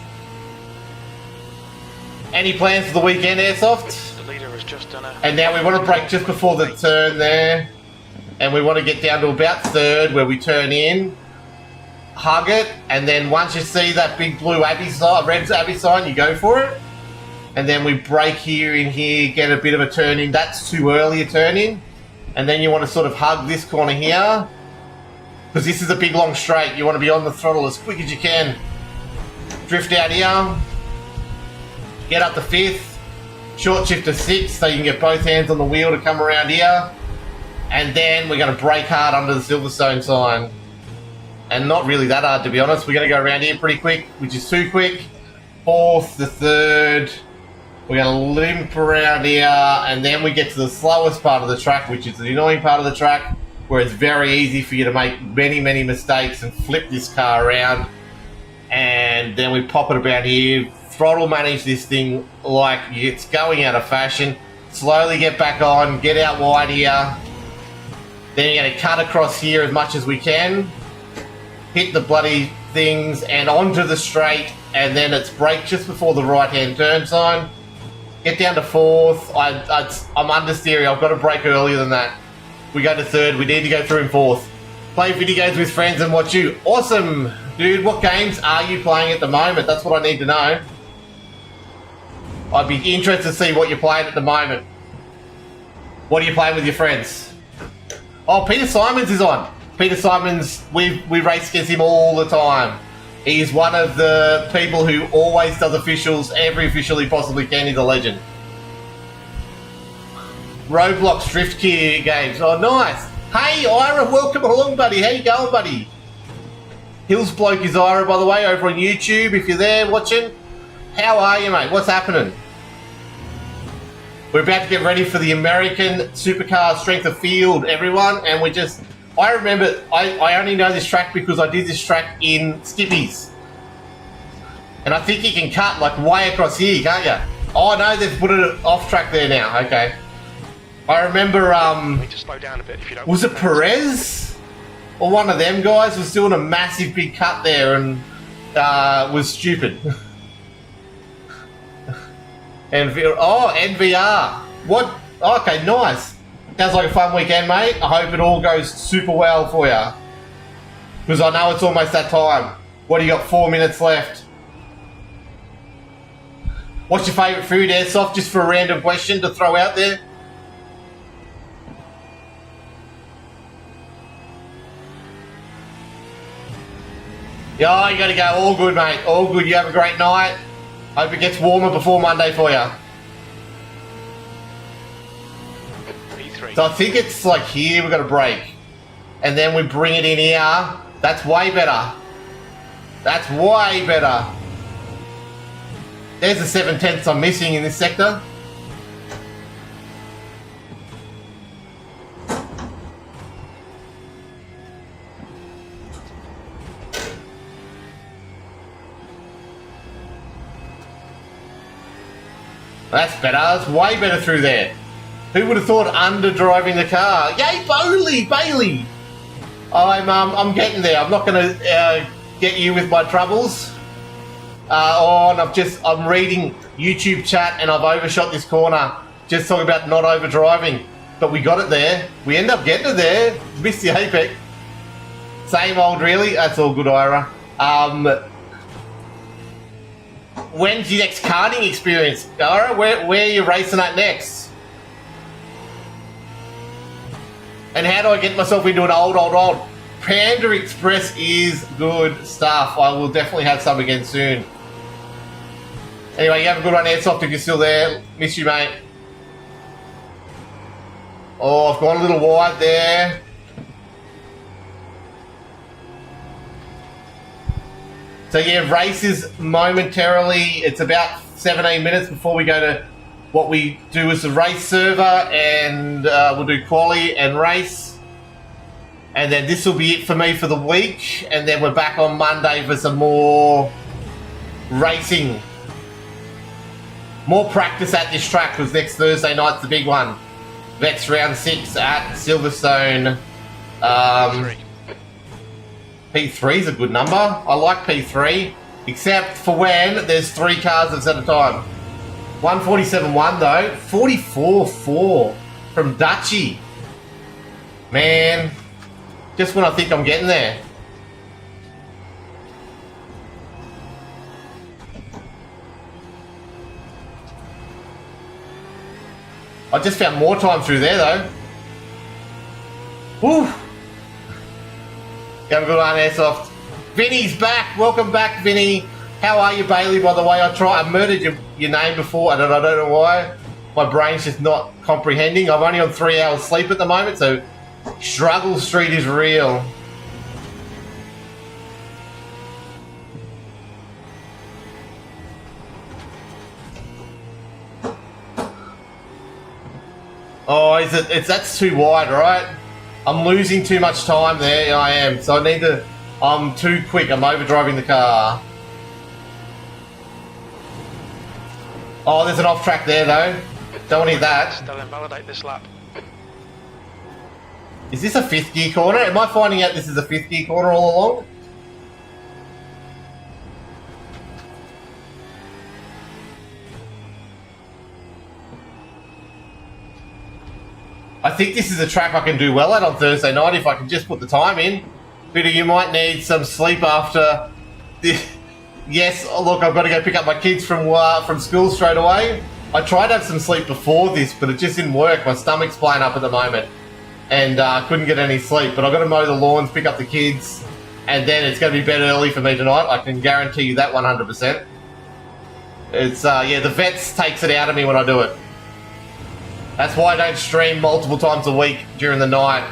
Any plans for the weekend, Airsoft? The leader has just done a... And now we want to brake just before the turn there. And we want to get down to about 3rd where we turn in, hug it, and then once you see that big blue Abbey sign, red Abbey sign, you go for it. And then we brake here in here, get a bit of a turn in. That's too early a turn in. And then you want to sort of hug this corner here, because this is a big long straight. You want to be on the throttle as quick as you can. Drift out here. Get up to 5th. Short shift to 6th so you can get both hands on the wheel to come around here. And then we're going to brake hard under the Silverstone sign. And not really that hard, to be honest. We're going to go around here pretty quick, which is too quick. 4th, the 3rd. We're going to limp around here, and then we get to the slowest part of the track, which is the annoying part of the track, where it's very easy for you to make many, many mistakes and flip this car around. And then we pop it about here, throttle manage this thing like it's going out of fashion, slowly get back on, get out wide here. Then you're going to cut across here as much as we can, hit the bloody things and onto the straight, and then it's brake just before the right-hand turn sign. Get down to 4th. I'm understeering. I've got to brake earlier than that. We go to 3rd. We need to go through in 4th. Play video games with friends and watch you. Awesome, dude. What games are you playing at the moment? That's what I need to know. I'd be interested to see what you're playing at the moment. What are you playing with your friends? Oh, Peter Simons is on. Peter Simons, we race against him all the time. He's one of the people who always does officials, every official he possibly can. He's a legend. Roblox Drift Gear games. Oh, nice. Hey, Ira, welcome along, buddy. How you going, buddy? Hills Bloke is Ira, by the way, over on YouTube. If you're there watching, how are you, mate? What's happening? We're about to get ready for the American Supercars Strength of Field, everyone, and we just... I remember, I only know this track because I did this track in Skippy's. And I think you can cut like way across here, can't you? Oh no, they've put it off track there now, okay. I remember, Need to slow down a bit if you don't was it Perez? Or one of them guys was doing a massive big cut there and was stupid. And NVR. What? Okay, nice. Sounds like a fun weekend, mate. I hope it all goes super well for you. Because I know it's almost that time. What do you got? 4 minutes left. What's your favourite food, Airsoft? Just for a random question to throw out there. Yeah, you gotta go. All good, mate. All good. You have a great night. Hope it gets warmer before Monday for you. So I think it's like here we've got a break. And then we bring it in here. That's way better. That's way better. There's the 7/10 I'm missing in this sector. That's better. That's way better through there. Who would have thought under driving the car? Yay, Bailey! I'm getting there. I'm not going to get you with my troubles. And I'm reading YouTube chat and I've overshot this corner just talking about not over driving, but we got it there. We end up getting it there. Missed the apex. Same old, really. That's all good, Ira. When's your next karting experience, Ira? Where are you racing at next? And how do I get myself into an old? Panda Express is good stuff. I will definitely have some again soon. Anyway, you have a good one, Airsoft, if you're still there. Miss you, mate. Oh, I've gone a little wide there. So yeah, races momentarily. It's about 17 minutes before we go to what we do is the race server, and we'll do quali and race. And then this will be it for me for the week. And then we're back on Monday for some more racing. More practice at this track, because next Thursday night's the big one. Vex round 6 at Silverstone. P3 is a good number. I like P3, except for when there's 3 cars at a time. 147.1 though. 44.4 from Dutchy. Man, just when I think I'm getting there. I just found more time through there though. Woo! Have a good one, Airsoft. Vinny's back. Welcome back, Vinny. How are you, Bailey, by the way? I murdered your name before, and I don't know why. My brain's just not comprehending. I'm only on 3 hours sleep at the moment, so Struggle Street is real. Oh, that's too wide, right? I'm losing too much time there. Yeah, I am. So I need to... I'm too quick. I'm overdriving the car. Oh, there's an off track there, though. Don't need that. They'll invalidate this lap. Is this a 5th gear corner? Am I finding out this is a 5th gear corner all along? I think this is a track I can do well at on Thursday night if I can just put the time in. Peter, you might need some sleep after this. Yes, look, I've got to go pick up my kids from school straight away. I tried to have some sleep before this, but it just didn't work. My stomach's playing up at the moment, and I couldn't get any sleep. But I've got to mow the lawns, pick up the kids, and then it's going to be bed early for me tonight. I can guarantee you that 100%. It's, yeah, the vets takes it out of me when I do it. That's why I don't stream multiple times a week during the night.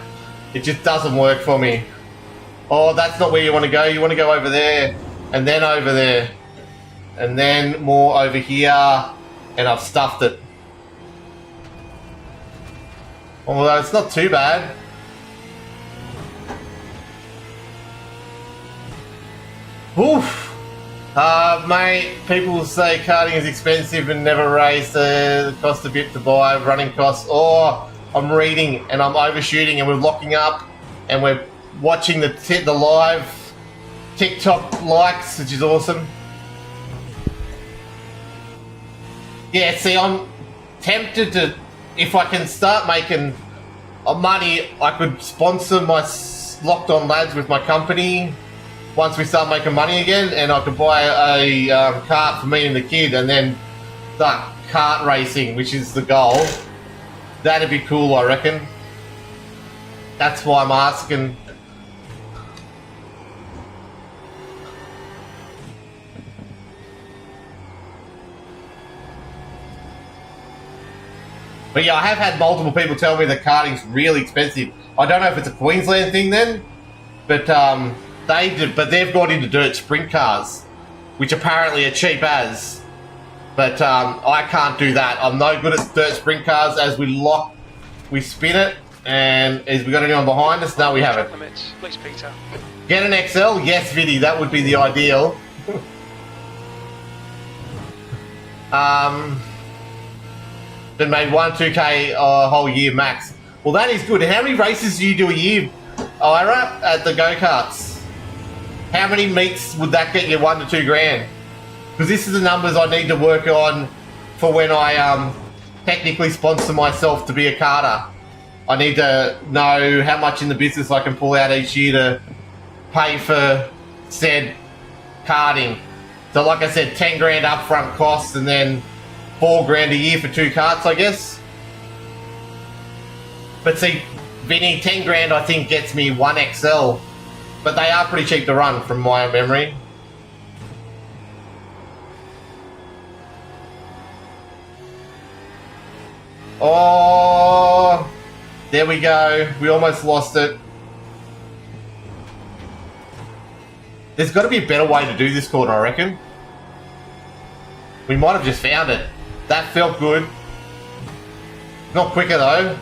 It just doesn't work for me. Oh, that's not where you want to go. You want to go over there, and then over there, and then more over here, and I've stuffed it. Although it's not too bad. Oof. Mate, people say karting is expensive and never race. The cost a bit to buy, running costs. Oh, I'm reading and I'm overshooting and we're locking up and we're watching the live TikTok likes, which is awesome. Yeah, see, I'm tempted to, if I can start making money, I could sponsor my Locked On Lads with my company once we start making money again, and I could buy a kart for me and the kid and then start kart racing, which is the goal. That'd be cool, I reckon. That's why I'm asking. But yeah, I have had multiple people tell me that karting's really expensive. I don't know if it's a Queensland thing then, but they've got into dirt sprint cars, which apparently are cheap as. But I can't do that. I'm no good at dirt sprint cars. As we spin it, and is we got anyone behind us? No, we haven't. Please, Peter. Get an XL? Yes, Vinny, that would be the ideal. Then made 2K a whole year max. Well, that is good. How many races do you do a year, Ira, at the go-karts? How many meets would that get you? 1 to 2 grand? Because this is the numbers I need to work on for when I technically sponsor myself to be a carter. I need to know how much in the business I can pull out each year to pay for said karting. So like I said, 10 grand upfront costs and then 4 grand a year for 2 carts, I guess. But see, Vinny, 10 grand I think gets me 1 XL. But they are pretty cheap to run from my memory. Oh, there we go. We almost lost it. There's got to be a better way to do this corner, I reckon. We might have just found it. That felt good. Not quicker though.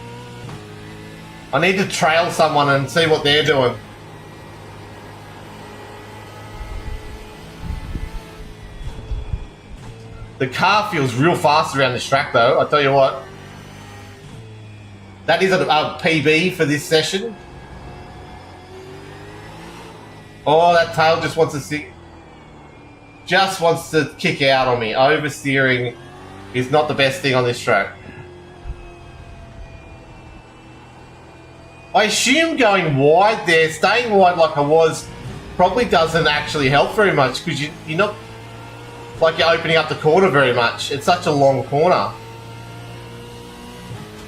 I need to trail someone and see what they're doing. The car feels real fast around this track though, I'll tell you what. That is a PB for this session. Oh, that tail just wants to kick out on me. Oversteering is not the best thing on this track. I assume going wide there, staying wide like I was, probably doesn't actually help very much because you're not like you're opening up the corner very much. It's such a long corner.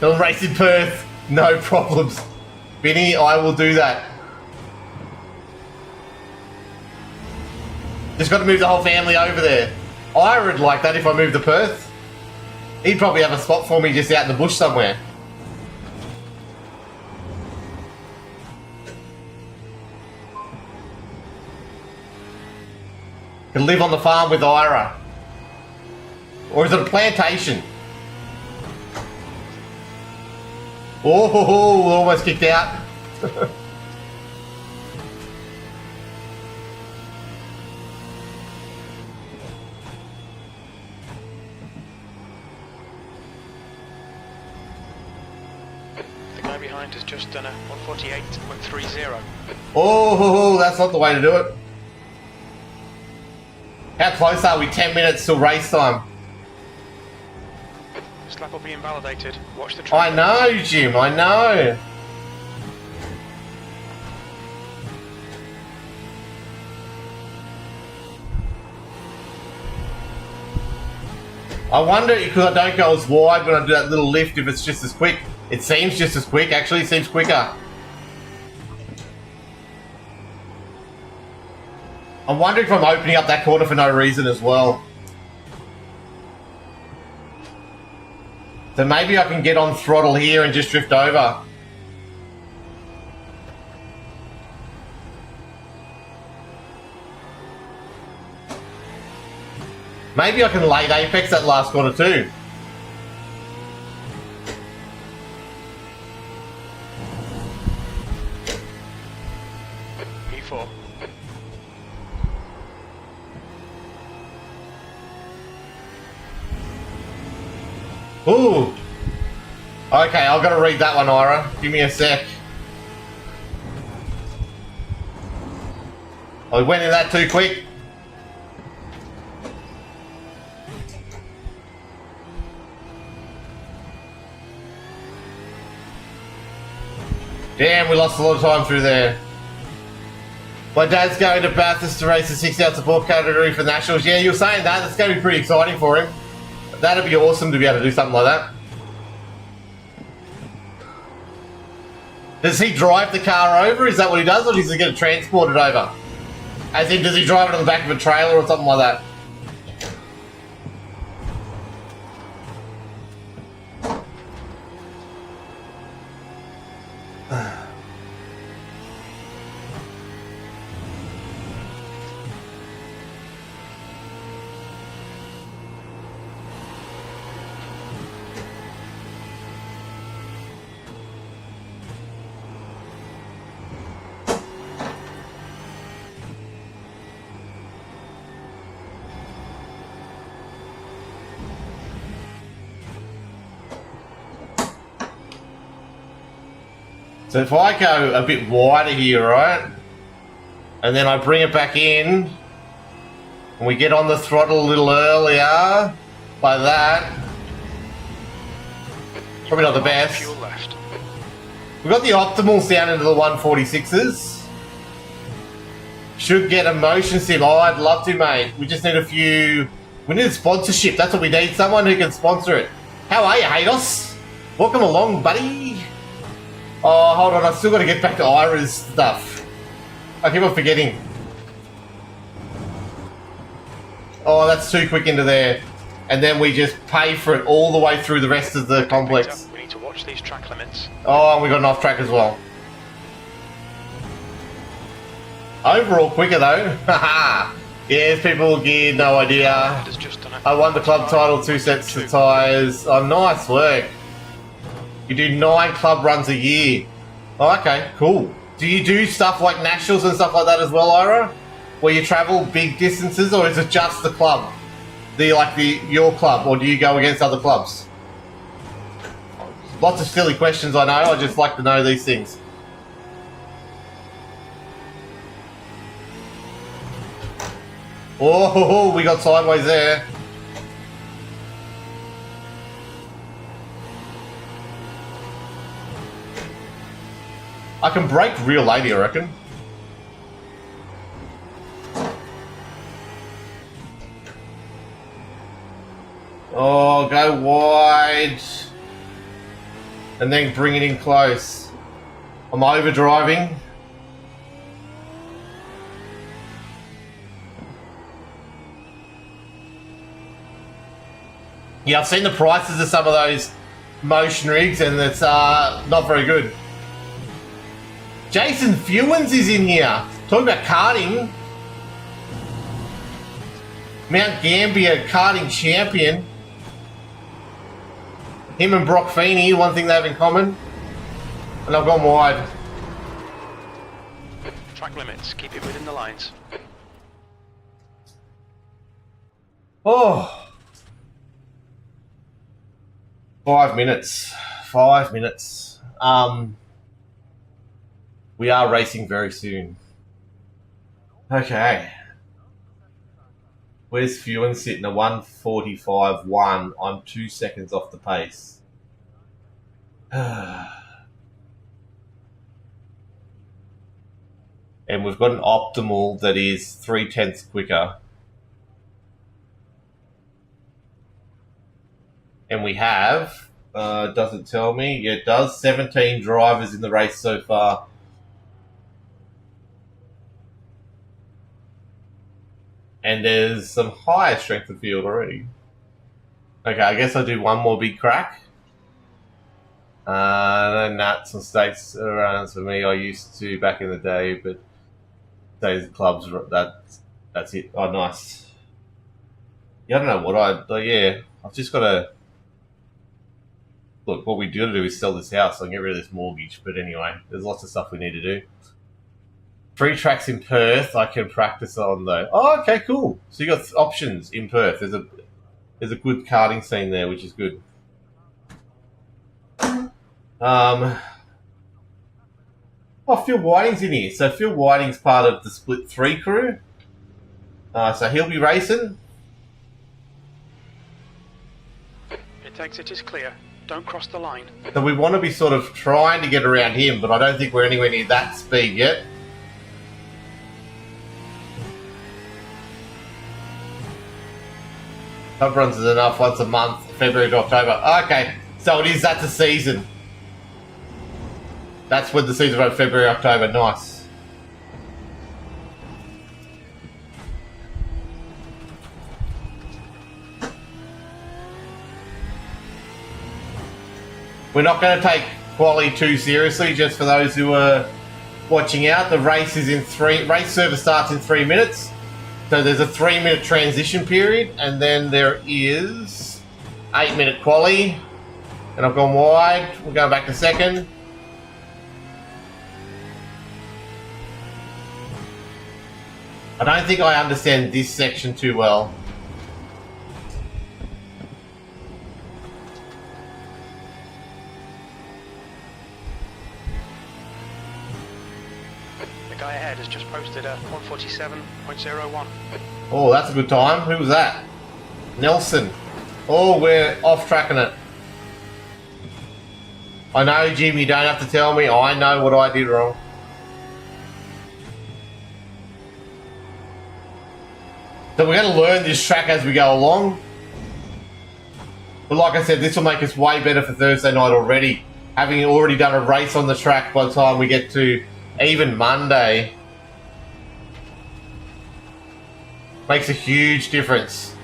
He'll race in Perth, no problems. Vinny, I will do that. Just got to move the whole family over there. I would like that if I moved to Perth. He'd probably have a spot for me just out in the bush somewhere. Can live on the farm with Ira. Or is it a plantation? Oh, almost kicked out. The guy behind has just done a 148.30. Oh, that's not the way to do it. How close are we? 10 minutes till race time. This lap will be invalidated. Watch the track. I know, Jim, I know. I wonder, because I don't go as wide when I do that little lift, if it's just as quick. It seems just as quick, actually, it seems quicker. I'm wondering if I'm opening up that corner for no reason as well. So maybe I can get on throttle here and just drift over. Maybe I can late apex that last corner too. P4. Ooh. Okay, I've got to read that one, Ira. Give me a sec. I went in that too quick. Damn, we lost a lot of time through there. My dad's going to Bathurst to race the 6-hour support category for Nationals. Yeah, you were saying that. That's going to be pretty exciting for him. That'd be awesome to be able to do something like that. Does he drive the car over? Is that what he does? Or does he get it transported over? As in, does he drive it on the back of a trailer or something like that? So if I go a bit wider here, right, and then I bring it back in, and we get on the throttle a little earlier, like that, Probably not the best. Fuel left. We've got the optimals down into the 146s. Should get a motion sim. Oh, I'd love to, mate. We just need a few... We need a sponsorship. That's what we need. Someone who can sponsor it. How are you, Hados? Welcome along, buddy. Oh, hold on. I've still got to get back to Ira's stuff. I keep on forgetting. Oh, that's too quick into there. And then we just pay for it all the way through the rest of the complex. We need to watch these track limits. Oh, and we got an off track as well. Overall quicker though. Haha. Yes, people geared, no idea. I won the club title, 2 sets of tyres. Oh, nice work. You do 9 club runs a year. Oh, okay, cool. Do you do stuff like nationals and stuff like that as well, Ira? Where you travel big distances, or is it just the club? Your club, or do you go against other clubs? Lots of silly questions, I know. I just like to know these things. Oh, we got sideways there. I can brake real lady, I reckon. Oh, go wide. And then bring it in close. I'm over driving. Yeah, I've seen the prices of some of those motion rigs and it's not very good. Jason Fewens is in here. Talking about karting. Mount Gambier karting champion. Him and Brock Feeney, one thing they have in common. And I've gone wide. Track limits, keep it within the lines. Oh. 5 minutes. 5 minutes. We are racing very soon. Okay. Where's Fewen sitting? A 1:45.1. I'm 2 seconds off the pace. And we've got an optimal that is 0.3 quicker. And we have, doesn't tell me, yeah, it does, 17 drivers in the race so far. And there's some higher strength of field already. Okay, I guess I'll do one more big crack. Then that's some stakes runs for me. I used to back in the day, but today's clubs, that's it. Oh, nice. Yeah, I don't know what yeah, I've just got to... Look, what we do is sell this house and get rid of this mortgage. But anyway, there's lots of stuff we need to do. 3 tracks in Perth I can practice on though. Oh, okay, cool. So you got options in Perth. There's a good karting scene there, which is good. Oh, Phil Whiting's in here. So Phil Whiting's part of the Split 3 crew. So he'll be racing. It exit is clear. Don't cross the line. So we want to be sort of trying to get around him, but I don't think we're anywhere near that speed yet. Club runs is enough once a month, February to October. Okay, so that's a season. That's when the season runs, February, October. Nice. We're not going to take quali too seriously, just for those who are watching out. The race is race service starts in 3 minutes. So there's a 3-minute transition period, and then there is 8-minute quali. And I've gone wide. We're going back a second. I don't think I understand this section too well. Guy ahead has just posted a 1:47.01. Oh, that's a good time. Who was that? Nelson. Oh, we're off tracking it. I know, Jim, you don't have to tell me. I know what I did wrong. So we're going to learn this track as we go along. But like I said, this will make us way better for Thursday night already. Having already done a race on the track by the time we get to even Monday. Makes a huge difference.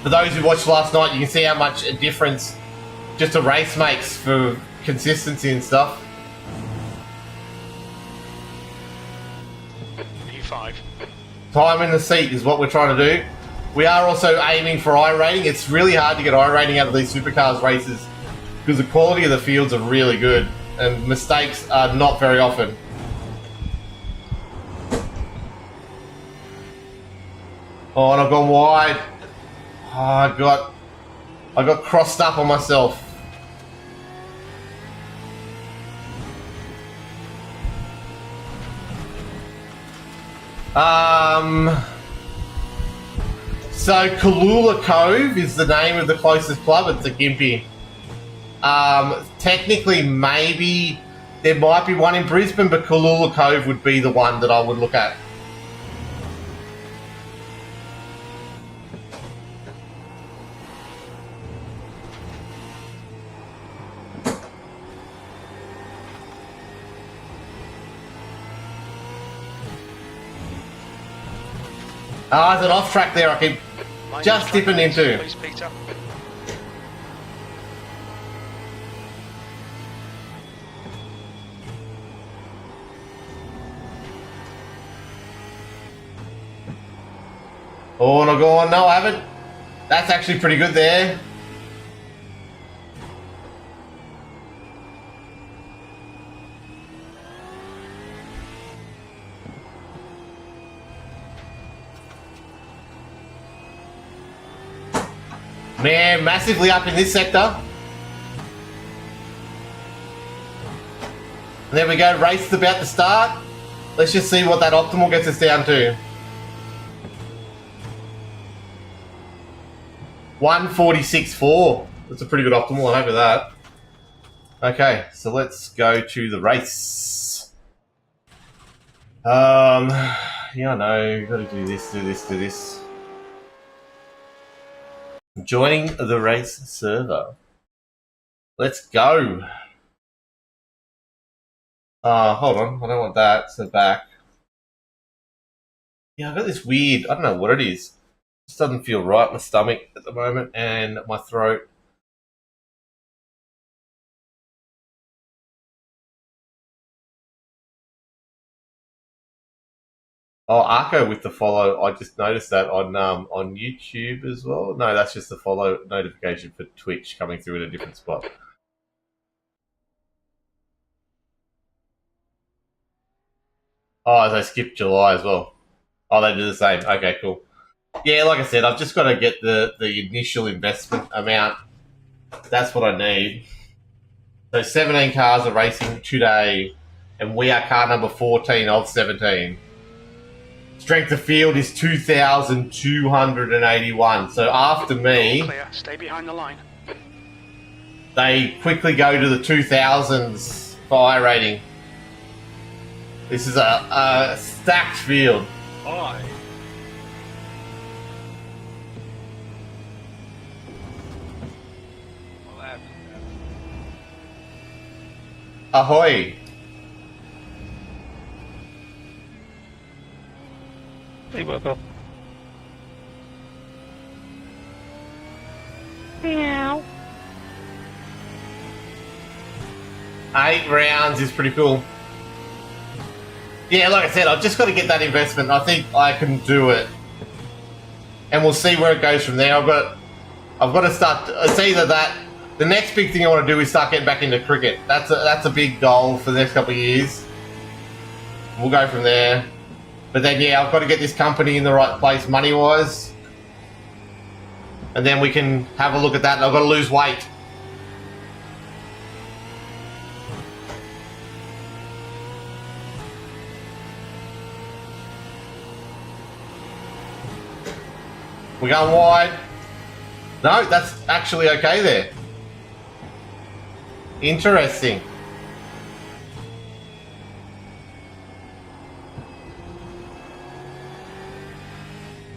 For those who watched last night, you can see how much a difference just a race makes for consistency and stuff. P5. Time in the seat is what we're trying to do. We are also aiming for I rating. It's really hard to get I rating out of these Supercars races because the quality of the fields are really good and mistakes are not very often. Oh, and I've gone wide. Oh, I got crossed up on myself. So Kalula Cove is the name of the closest club. It's a Gympie. Technically, maybe there might be one in Brisbane, but Kalula Cove would be the one that I would look at. There's an off track there I keep just dipping into. Please, Peter. Oh, and I go on. No, I haven't. That's actually pretty good there. Man, massively up in this sector. And there we go, race is about to start. Let's just see what that optimal gets us down to. 146.4. That's a pretty good optimal, I'm over that. Okay, so let's go to the race. Yeah, I know, you've got to do this, do this, do this. Joining the race server. Let's go. Hold on. I don't want that. So back. Yeah, I've got this weird, I don't know what it is. It just doesn't feel right. My stomach at the moment and my throat. Oh, Arco with the follow. I just noticed that on YouTube as well. No, that's just the follow notification for Twitch coming through in a different spot. Oh, they skipped July as well. Oh, they do the same. Okay, cool. Yeah, like I said, I've just got to get the initial investment amount. That's what I need. So 17 cars are racing today, and we are car number 14 of 17. Strength of field is 2,281. So after me, Clear. Stay behind the line. they quickly go to the 2,000s for I rating. This is a stacked field. Aye. Ahoy! Hey, Wilco. Meow. 8 rounds is pretty cool. Yeah, like I said, I've just got to get that investment. I think I can do it, and we'll see where it goes from there. I've got to start. It's either that. The next big thing I want to do is start getting back into cricket. That's a big goal for the next couple of years. We'll go from there. But then, yeah, I've got to get this company in the right place money-wise, and then we can have a look at that. And I've got to lose weight. We're going wide. No, that's actually okay there. Interesting.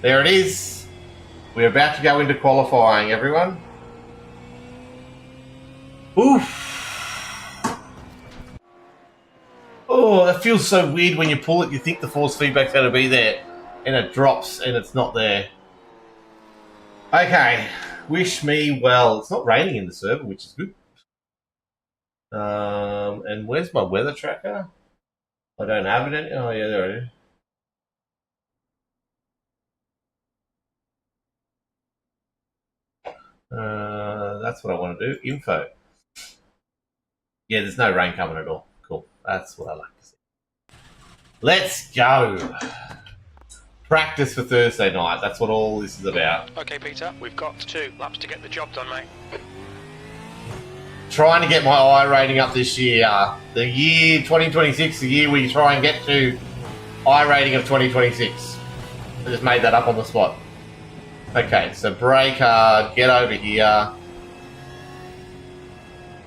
There it is. We're about to go into qualifying, everyone. Oof. Oh, that feels so weird when you pull it. You think the force feedback's going to be there, and it drops, and it's not there. Okay, wish me well. It's not raining in the server, which is good. And where's my weather tracker? I don't have it. Oh yeah, there it is. That's what I want to do. Info. Yeah, there's no rain coming at all. Cool. That's what I like to see. Let's go. Practice for Thursday night. That's what all this is about. Okay, Peter, we've got 2 laps to get the job done, mate. Trying to get my I rating up this year. The year 2026, the year we try and get to I rating of 2026. I just made that up on the spot. Okay, so brake hard, get over here.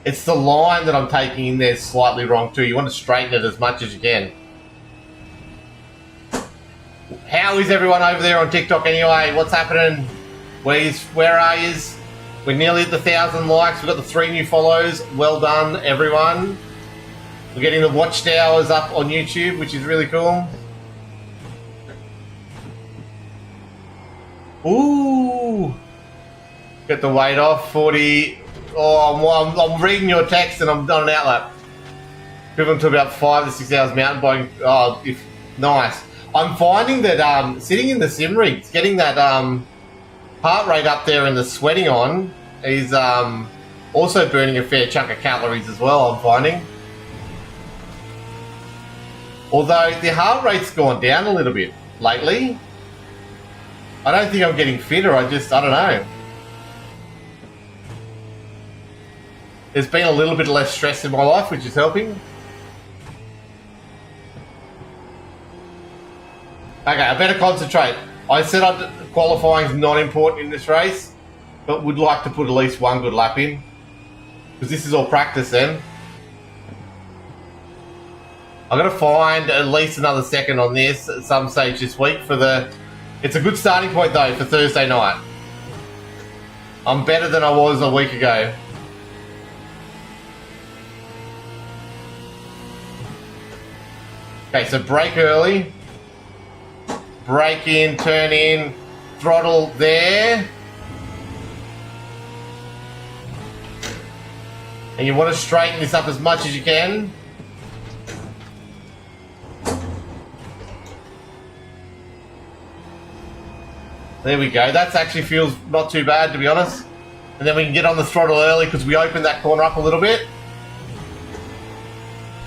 It's the line that I'm taking in there slightly wrong too. You want to straighten it as much as you can. How is everyone over there on TikTok anyway? What's happening? Where are yous? We're nearly at the 1,000 likes. We've got the 3 new follows. Well done, everyone. We're getting the watch hours up on YouTube, which is really cool. Ooh. Get the weight off. 40. Oh, I'm reading your text and I'm on an outlap. Equivalent to about 5 to 6 hours mountain biking. Oh, nice. I'm finding that sitting in the sim rigs, getting that heart rate up there and the sweating on is also burning a fair chunk of calories as well, I'm finding. Although the heart rate's gone down a little bit lately. I don't think I'm getting fitter, I don't know. There's been a little bit less stress in my life, which is helping. Okay, I better concentrate. I said qualifying is not important in this race, but would like to put at least 1 good lap in. Because this is all practice then. I'm going to find at least another second on this at some stage this week for the... It's a good starting point though for Thursday night. I'm better than I was a week ago. Okay, so brake early. Brake in, turn in, throttle there. And you want to straighten this up as much as you can. There we go. That actually feels not too bad, to be honest. And then we can get on the throttle early because we opened that corner up a little bit.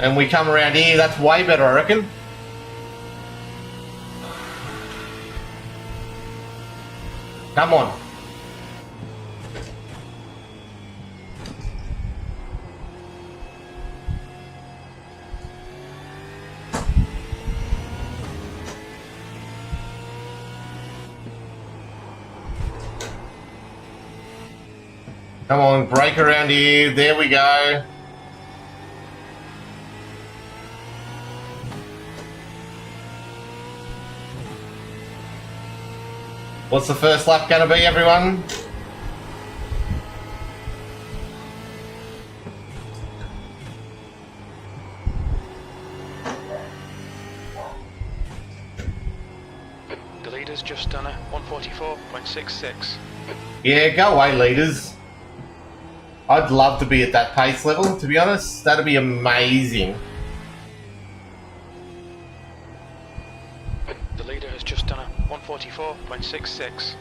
And we come around here. That's way better, I reckon. Come on. Come on, brake around here. There we go. What's the first lap going to be, everyone? The leader's just done a 144.66. Yeah, go away, leaders. I'd love to be at that pace level, to be honest. That'd be amazing. The leader has just done a 144.66.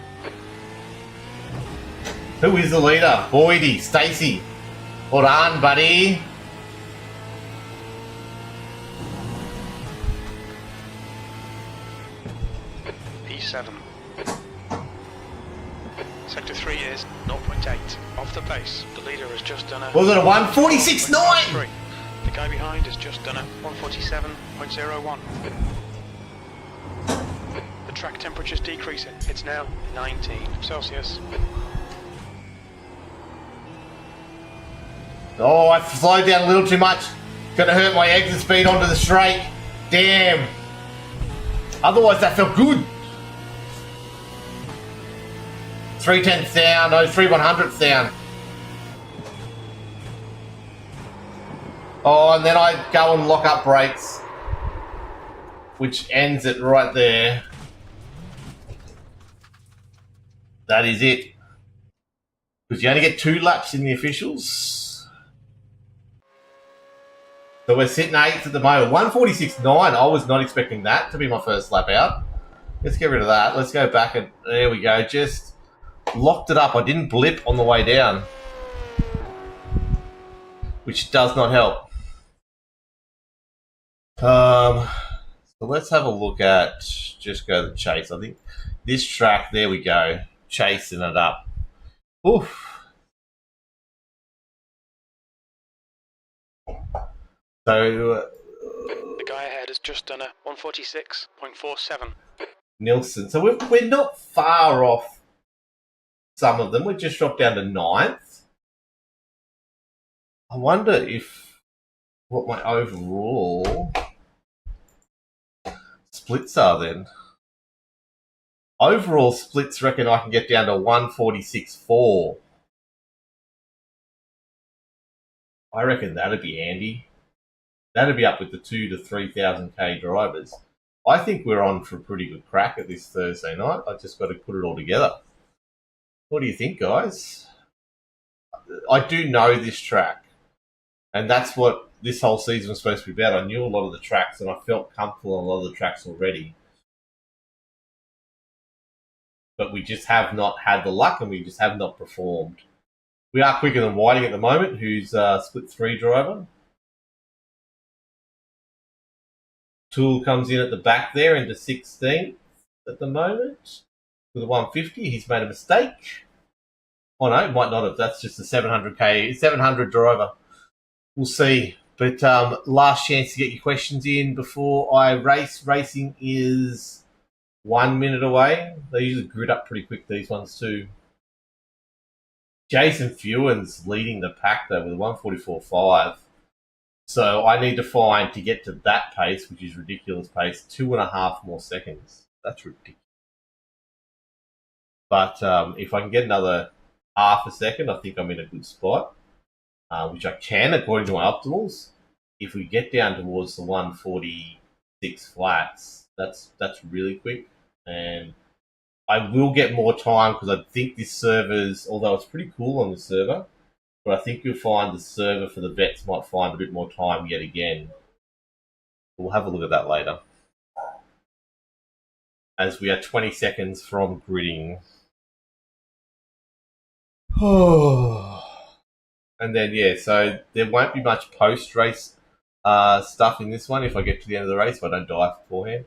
Who is the leader? Boydie, Stacey. Hold on, buddy. P7. Sector 3 is 0.8. Off the pace. The leader has just done a... Was it a 146.9? The guy behind has just done a 147.01. The track temperature's decreasing. It's now 19 Celsius. Oh, I slowed down a little too much. Gonna hurt my exit speed onto the straight. Damn. Otherwise, that felt good. 3/10 down, no, 3/100 down. Oh, and then I go and lock up brakes, which ends it right there. That is it. Because you only get 2 laps in the officials. So we're sitting 8th at the moment. 1:46.9. I was not expecting that to be my first lap out. Let's get rid of that. Let's go back and there we go. Just locked it up. I didn't blip on the way down, which does not help. So let's have a look at, just go to the chase. I think this track, there we go, chasing it up. Oof. So The guy ahead has just done a 146.47. Nilsson. So we're not far off some of them. We just dropped down to 9th. I wonder if what my overall splits are then. Overall splits reckon I can get down to 146.4. I reckon that'd be handy. That'd be up with the 2,000 to 3,000k drivers. I think we're on for a pretty good crack at this Thursday night. I just got to put it all together. What do you think, guys? I do know this track, and that's what this whole season was supposed to be about. I knew a lot of the tracks, and I felt comfortable on a lot of the tracks already. But we just have not had the luck, and we just have not performed. We are quicker than Whiting at the moment, who's a split 3 driver. Tool comes in at the back there into 16th at the moment with a 150. He's made a mistake. Oh no, might not have. That's just a 700 driver. We'll see. But last chance to get your questions in before I race. Racing is 1 minute away. They usually grid up pretty quick, these ones too. Jason Fewen's leading the pack though with a 144.5. So I need to find, to get to that pace, which is ridiculous pace, 2.5 more seconds. That's ridiculous. But if I can get another half a second, I think I'm in a good spot, which I can according to my optimals. If we get down towards the 146 flats, that's really quick. And I will get more time because I think this server's, although it's pretty cool on the server, but I think you'll find the server for the vets might find a bit more time yet again. We'll have a look at that later. As we are 20 seconds from gridding. And then, yeah, so there won't be much post-race stuff in this one if I get to the end of the race, if I don't die beforehand,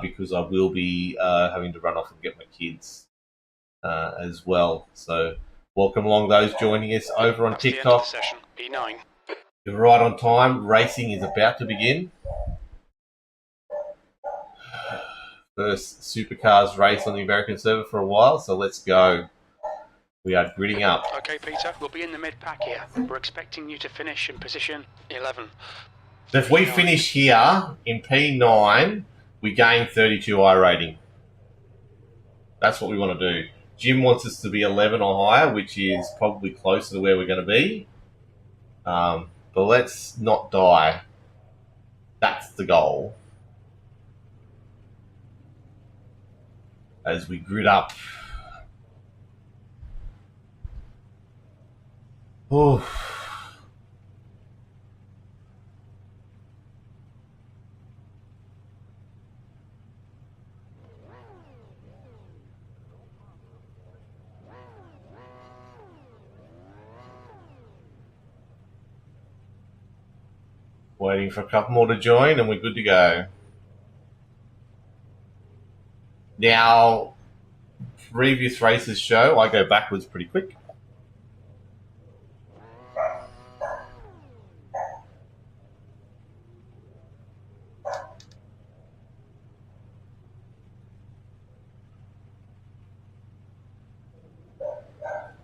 because I will be having to run off and get my kids as well. So welcome along those joining us over on TikTok. Session, P9. You're right on time. Racing is about to begin. First Supercars race on the American server for a while, so let's go. We are gridding up. Okay, Peter, we'll be in the mid-pack here. We're expecting you to finish in position 11. So if we finish here in P9, we gain 32 I rating. That's what we want to do. Jim wants us to be 11 or higher, which is probably closer to where we're going to be. But let's not die. That's the goal. As we grid up. Oof. Waiting for a couple more to join and we're good to go. Now, previous races show I go backwards pretty quick.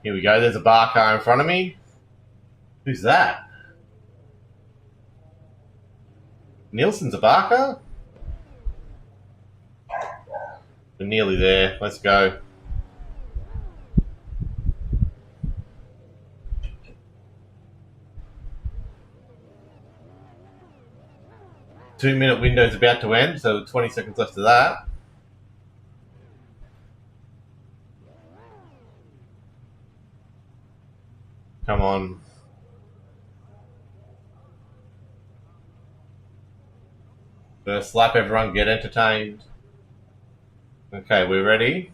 Here we go, there's a bar car in front of me. Who's that? Nielsen's a barker? We're nearly there. Let's go. Two-minute window's about to end, so 20 seconds left of that. Come on. First lap, everyone get entertained. Okay, we're ready.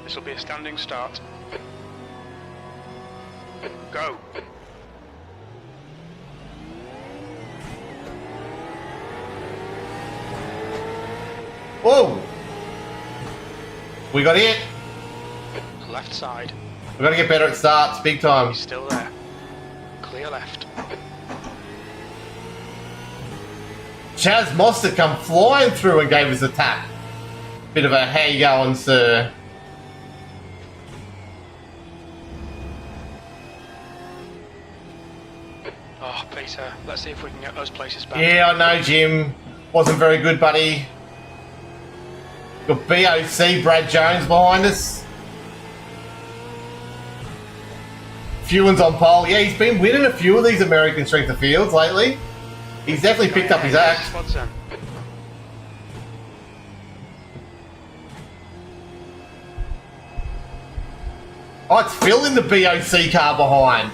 This will be a standing start. Go. Whoa! We got it. Left side. We've got to get better at starts, big time. He's still there. Clear left. Chaz Mostert come flying through and gave us a tap. Bit of a how you going, sir? Oh, Peter, let's see if we can get those places back. Yeah, I know, Jim. Wasn't very good, buddy. Got BOC, Brad Jones behind us. Few ones on pole. Yeah, he's been winning a few of these American Strength of Fields lately. He's definitely picked up his act. Oh, it's Phil in the BOC car behind.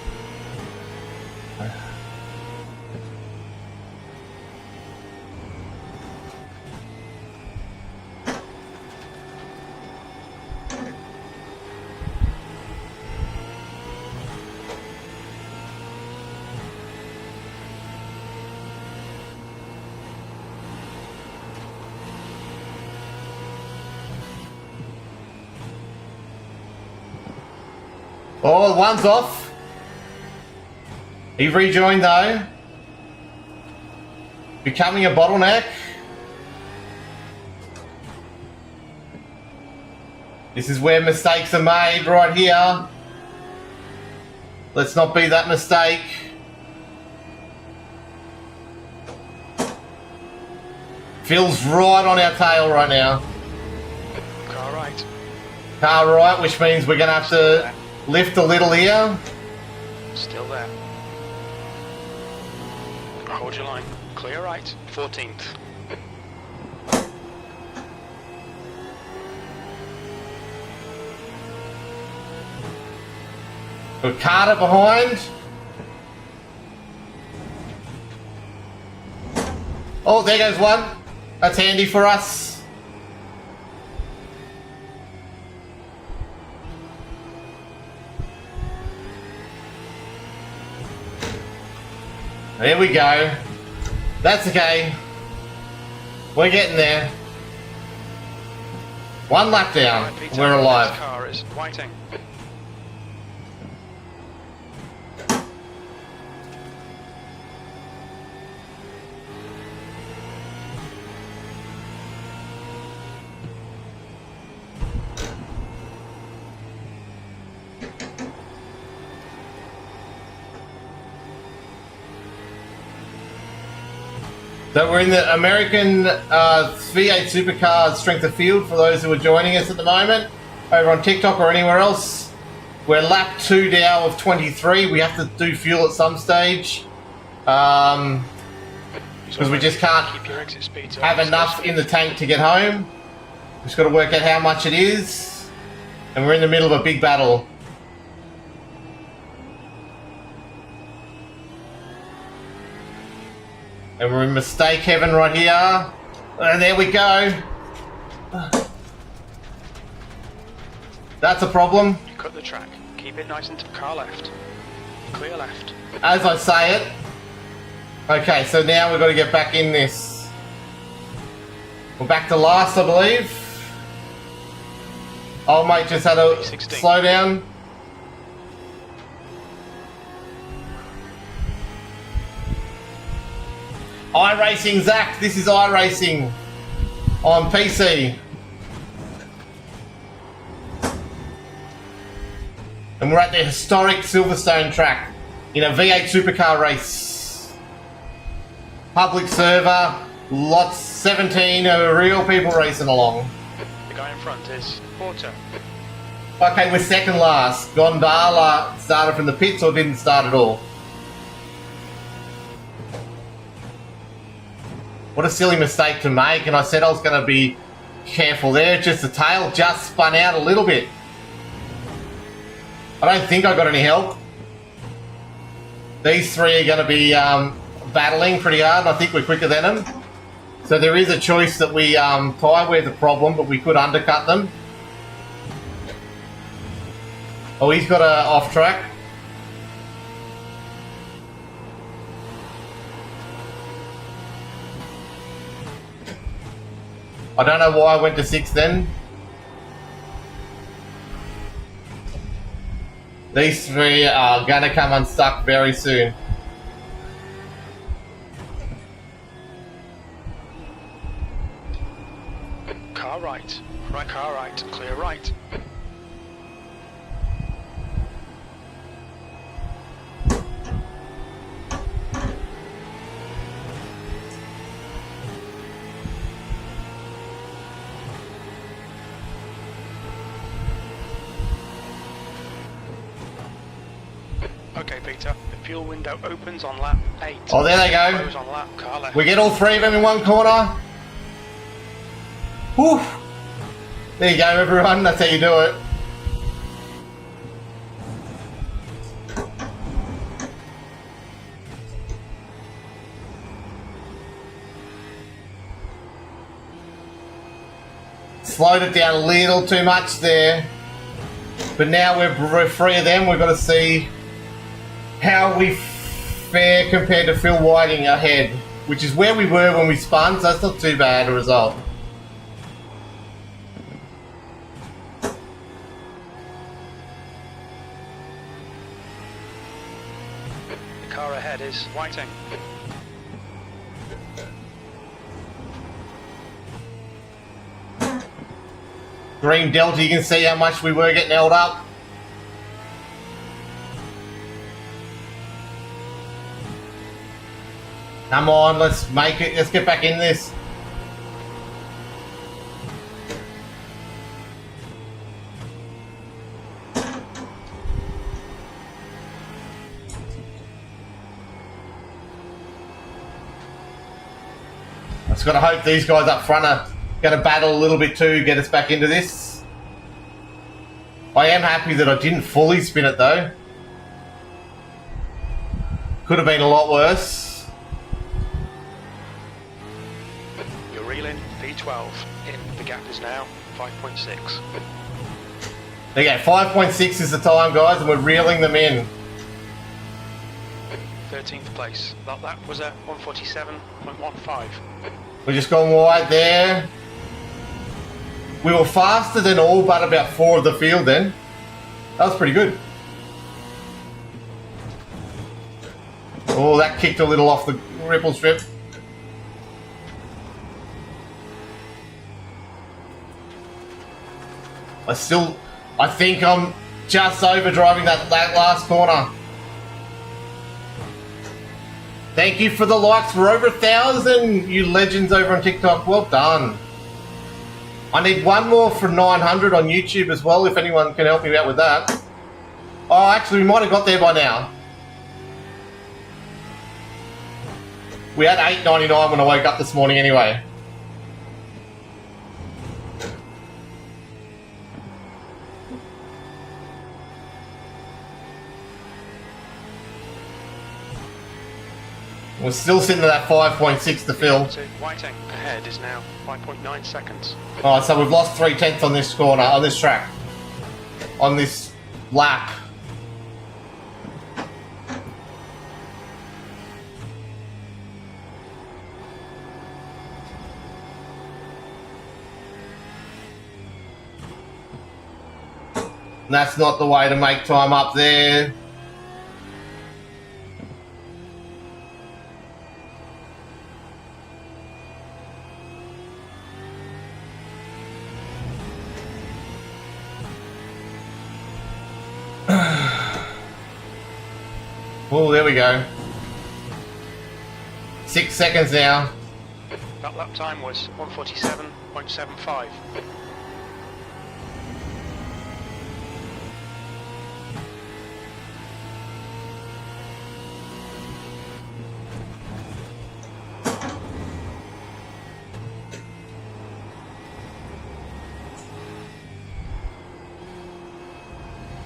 Oh, one's off. He rejoined though. Becoming a bottleneck. This is where mistakes are made, right here. Let's not be that mistake. Phil's right on our tail right now. Car right. Car right, which means we're going to have to lift a little here. Still there. Hold your line. Clear right. 14th. Got Carter behind. Oh, there goes one. That's handy for us. There we go. That's okay. We're getting there. One lap down. Right, Peter, We're alive. this car is waiting. So we're in the American V8 Supercars Strength of Field for those who are joining us at the moment over on TikTok or anywhere else. We're lap 2 now of 23. We have to do fuel at some stage because we just can't Keep your exit speeds up. have enough in the tank to get home. We've just got to work out how much it is, and we're in the middle of a big battle. And we're in mistake heaven right here. And there we go. That's a problem. You cut the track. Keep it nice and car left. Clear left. As I say it. Okay, so now we've got to get back in this. We're back to last, I believe. Old mate just had a 16. slow down. iRacing, Zach. This is iRacing on PC. And we're at the historic Silverstone track in a V8 supercar race. Public server, lot 17 of real people racing along. The guy in front is Porter. Okay, we're second last. Gondala started from the pits or didn't start at all. What a silly mistake to make, and I said I was going to be careful there. Just the tail just spun out a little bit. I don't think I got any help. These three are going to be battling pretty hard, and I think we're quicker than them. So there is a choice that we tie with the problem, but we could undercut them. Oh, he's got a off track. I don't know why I went to 6 then. These three are going to come unstuck very soon. Car right. Right car right. Clear right. Okay, Peter. The fuel window opens on lap 8. Oh, there they go. Close on lap, car left. We get all three of them in one corner. Whew. There you go, everyone. That's how you do it. Slowed it down a little too much there. But now we're free of them. We've got to see how we fare compared to Phil Whiting ahead, which is where we were when we spun, so that's not too bad a result. The car ahead is Whiting. Green Delta, you can see how much we were getting held up. Come on, let's make it. Let's get back in this. I just got to hope these guys up front are going to battle a little bit too, get us back into this. I am happy that I didn't fully spin it though. Could have been a lot worse. You're reeling V12 in. The gap is now 5.6. There you go, 5.6 is the time, guys, and we're reeling them in. 13th place. That was a 147.15. We're just going wide there. We were faster than all but about 4 of the field then. That was pretty good. Oh, that kicked a little off the ripple strip. I think I'm just overdriving that last corner. Thank you for the likes. We're over 1,000, you legends over on TikTok. Well done. I need one more for 900 on YouTube as well, if anyone can help me out with that. Oh, actually, we might have got there by now. We had 8.99 when I woke up this morning anyway. We're still sitting at that 5.6 to fill. Whiting ahead is now 5.9 seconds. Alright, so we've lost 3/10 on this corner, on this track. On this lap. And that's not the way to make time up there. Oh, there we go. 6 seconds now. That lap time was 1:47.75.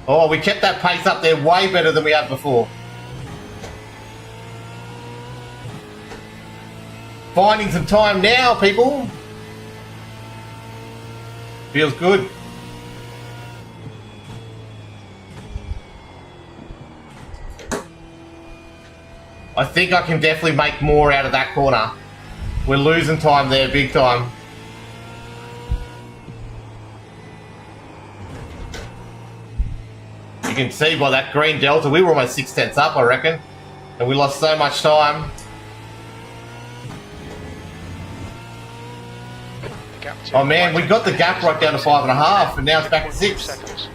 Oh, we kept that pace up there way better than we had before. Finding some time now, people. Feels good. I think I can definitely make more out of that corner. We're losing time there, big time. You can see by that green delta, we were almost 6/10 up, I reckon. And we lost so much time. Oh man, we got the gap right down to 5.5, and now it's back to 6.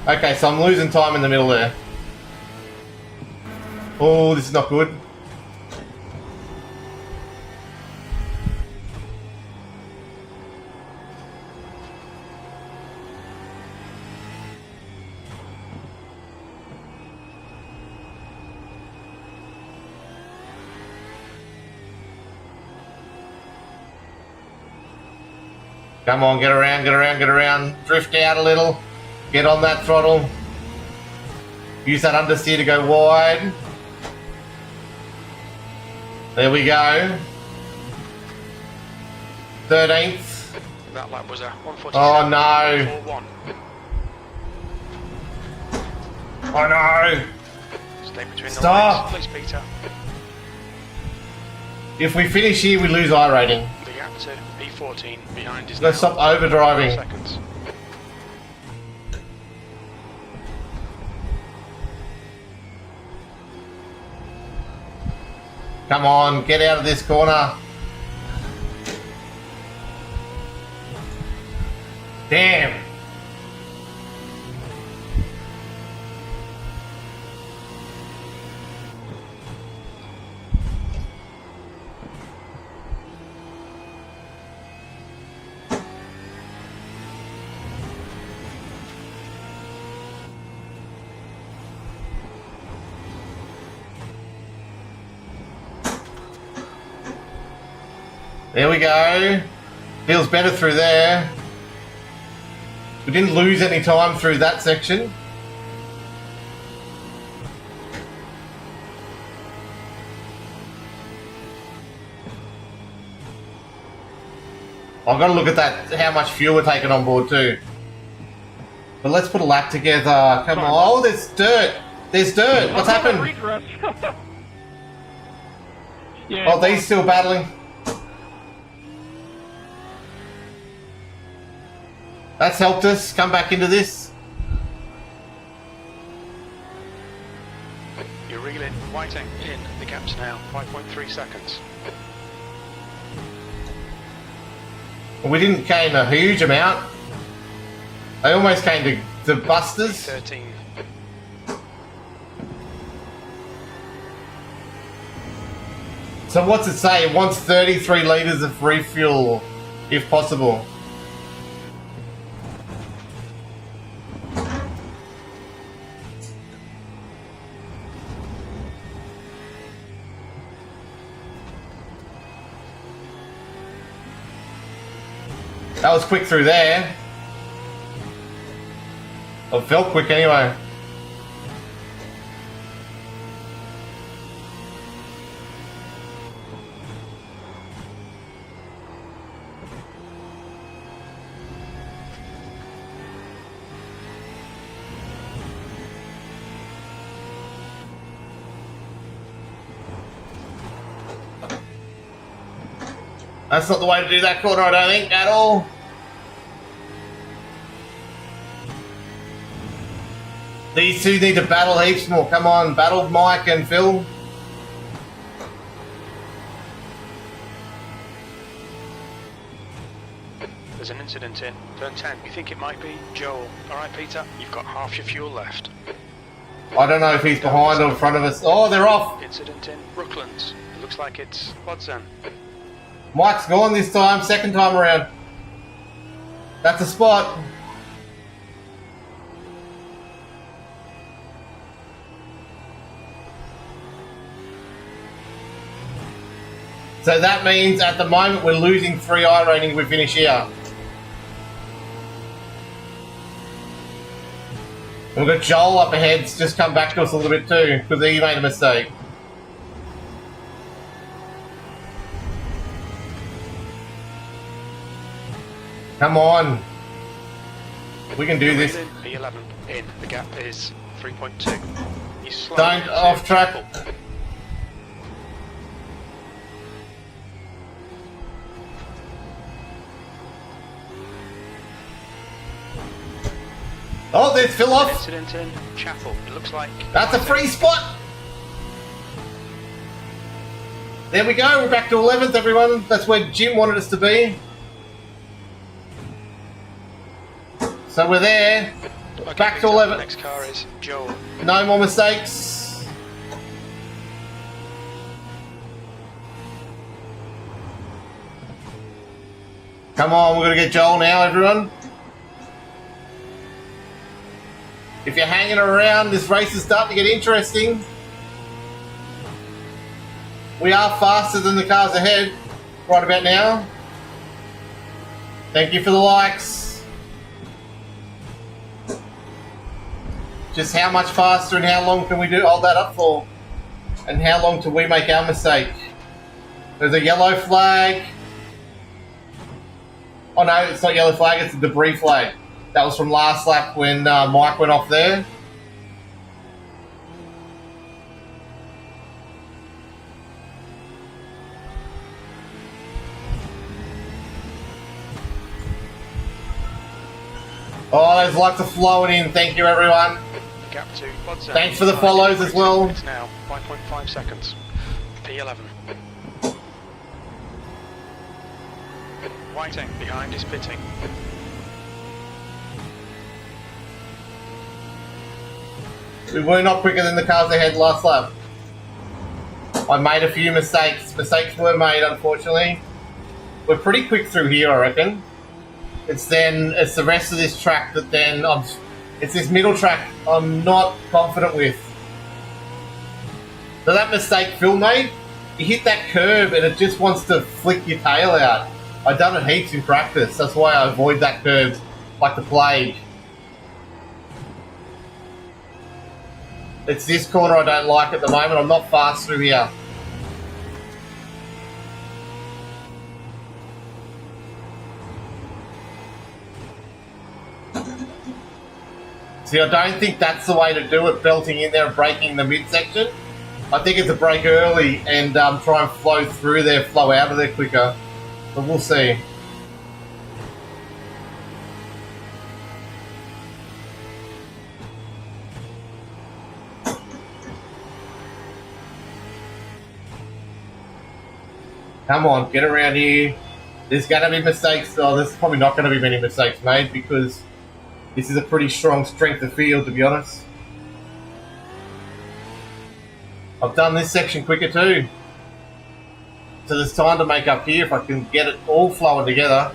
Okay, so I'm losing time in the middle there. Oh, this is not good. Come on, get around, get around, get around. Drift out a little. Get on that throttle. Use that understeer to go wide. There we go. 13th. That lap was a 1:47. Oh no. 4-1. Oh no. Stay between Stop. the lines, please, Peter. If we finish here, we lose I rating. The gap to P14 behind is Let's now stop overdriving. 4 seconds. Come on, get out of this corner. Damn. There we go. Feels better through there. We didn't lose any time through that section. I've got to look at that, how much fuel we're taking on board too. But let's put a lap together. Come on. Oh, there's dirt. There's dirt. What's happened? Yeah. Oh, these still battling. That's helped us come back into this. You're reeling, Whiting in. The gap's now 5.3 seconds. We didn't gain a huge amount. They almost came to busters. 13. So what's it say? It wants 33 litres of refuel, if possible. That was quick through there. It felt quick anyway. That's not the way to do that corner, I don't think, at all. These two need to battle heaps more. Come on, battle Mike and Phil. There's an incident in turn 10. You think it might be Joel? Alright, Peter, you've got half your fuel left. I don't know if he's behind or in front of us. Oh, they're off. Incident in Brooklands. It looks like it's Podzan. Mike's gone this time, second time around. That's a spot. So that means at the moment we're losing 3 I rating if we finish here. And we've got Joel up ahead, just come back to us a little bit too, because he made a mistake. Come on. We can do this. P11 in. The gap is 3.2. He's slow. Don't off track. Oh, there's Phil off. Incident in Chapel. It looks like That's a free spot. There we go. We're back to 11th, everyone. That's where Jim wanted us to be. So we're there. Okay, Back to Victor, 11. The next car is Joel. No more mistakes. Come on, we're going to get Joel now, everyone. If you're hanging around, this race is starting to get interesting. We are faster than the cars ahead right about now. Thank you for the likes. Just how much faster and how long can we hold that up for? And how long till we make our mistake? There's a yellow flag. Oh no, it's not yellow flag, it's a debris flag. That was from last lap when Mike went off there. Oh, those likes are flowing in. Thank you, everyone. Gap to Podzan. Thanks for the follows as well. It's now 5.5 seconds. P11. Whiting behind is pitting. We were not quicker than the cars ahead last lap. I made a few mistakes. Mistakes were made, unfortunately. We're pretty quick through here, I reckon. It's the rest of this track that it's this middle track I'm not confident with. So that mistake Phil made, you hit that curb and it just wants to flick your tail out. I've done it heaps in practice. That's why I avoid that curb like the plague. It's this corner I don't like at the moment. I'm not fast through here. See, I don't think that's the way to do it, belting in there and braking the midsection. I think it's a brake early and try and flow through there, flow out of there quicker. But we'll see. Come on, get around here. There's going to be mistakes. Oh, there's probably not going to be many mistakes made because this is a pretty strong strength of field, to be honest. I've done this section quicker too. So there's time to make up here if I can get it all flowing together.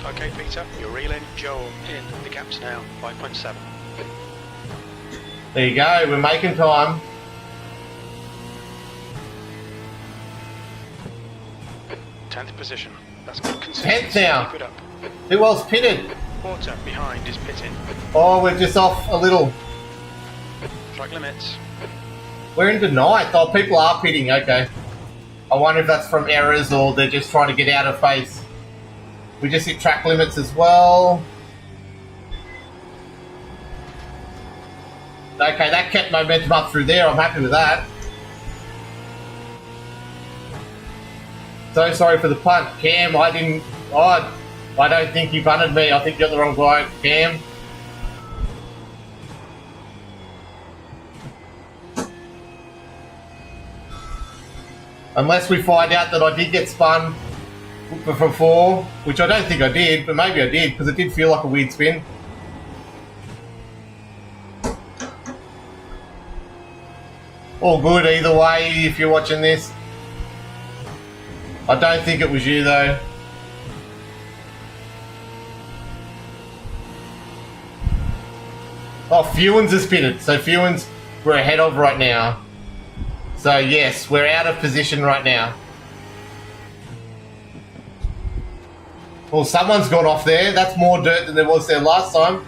Okay, Peter, you're reeling Joel in. The gap's now 5.7. There you go, we're making time. 10th position. That's good consistency. 10th now. Keep it up. Who else pitted? Porter behind is pitting. Oh, we're just off a little. Track limits. We're into 9th. Oh, people are pitting, okay. I wonder if that's from errors or they're just trying to get out of pace. We just hit track limits as well. Okay, that kept momentum up through there. I'm happy with that. So sorry for the punt. Cam, I don't think you punted me. I think you're the wrong guy, Cam. Unless we find out that I did get spun from 4, which I don't think I did, but maybe I did, because it did feel like a weird spin. All good either way if you're watching this. I don't think it was you though. Oh, Fewens is pitted. So Fewens we're ahead of right now. So yes, we're out of position right now. Well, someone's gone off there. That's more dirt than there was there last time.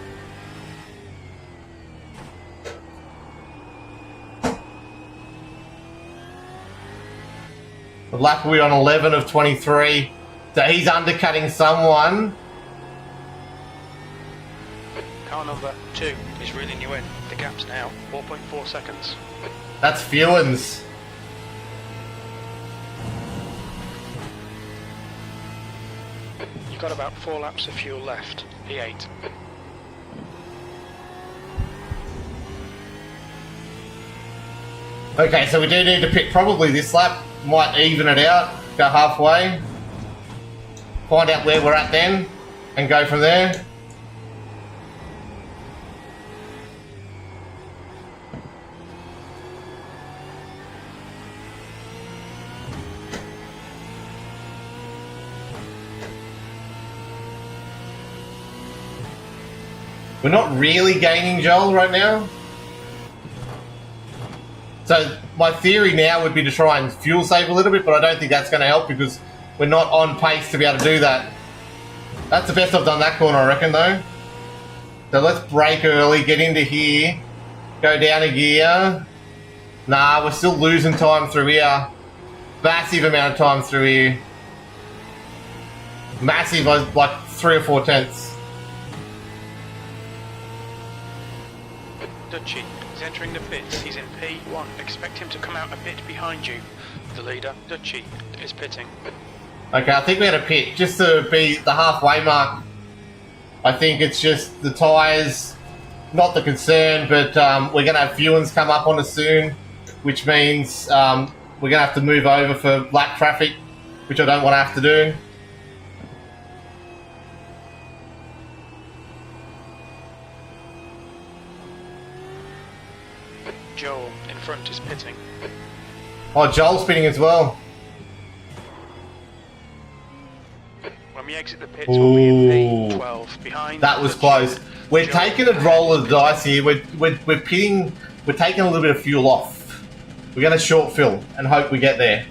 Luckily on 11 of 23. So he's undercutting someone. Car number 2 is reeling you in. The gap's now 4.4 seconds. That's Fewens. You've got about 4 laps of fuel left. P8. Okay, so we do need to pit probably this lap. Might even it out, go halfway. Find out where we're at then, and go from there. We're not really gaining Joel right now. So my theory now would be to try and fuel save a little bit, but I don't think that's going to help because we're not on pace to be able to do that. That's the best I've done that corner, I reckon, though. So let's brake early, get into here, go down a gear. Nah, we're still losing time through here. Massive amount of time through here. Massive, like 3 or 4 tenths. Dutchy is entering the pits. He's in P1. Expect him to come out a bit behind you. The leader, Dutchy, is pitting. Okay, I think we had a pit just to be the halfway mark. I think it's just the tyres, not the concern, but we're going to have Fewens come up on us soon, which means we're going to have to move over for lap traffic, which I don't want to have to do. Joel in front is pitting. Oh, Joel's pitting as well. When we exit the pits, we'll be in P12 behind. That was close. We're taking a roll of the dice here. We're pitting. We're taking a little bit of fuel off. We're going to short fill and hope we get there.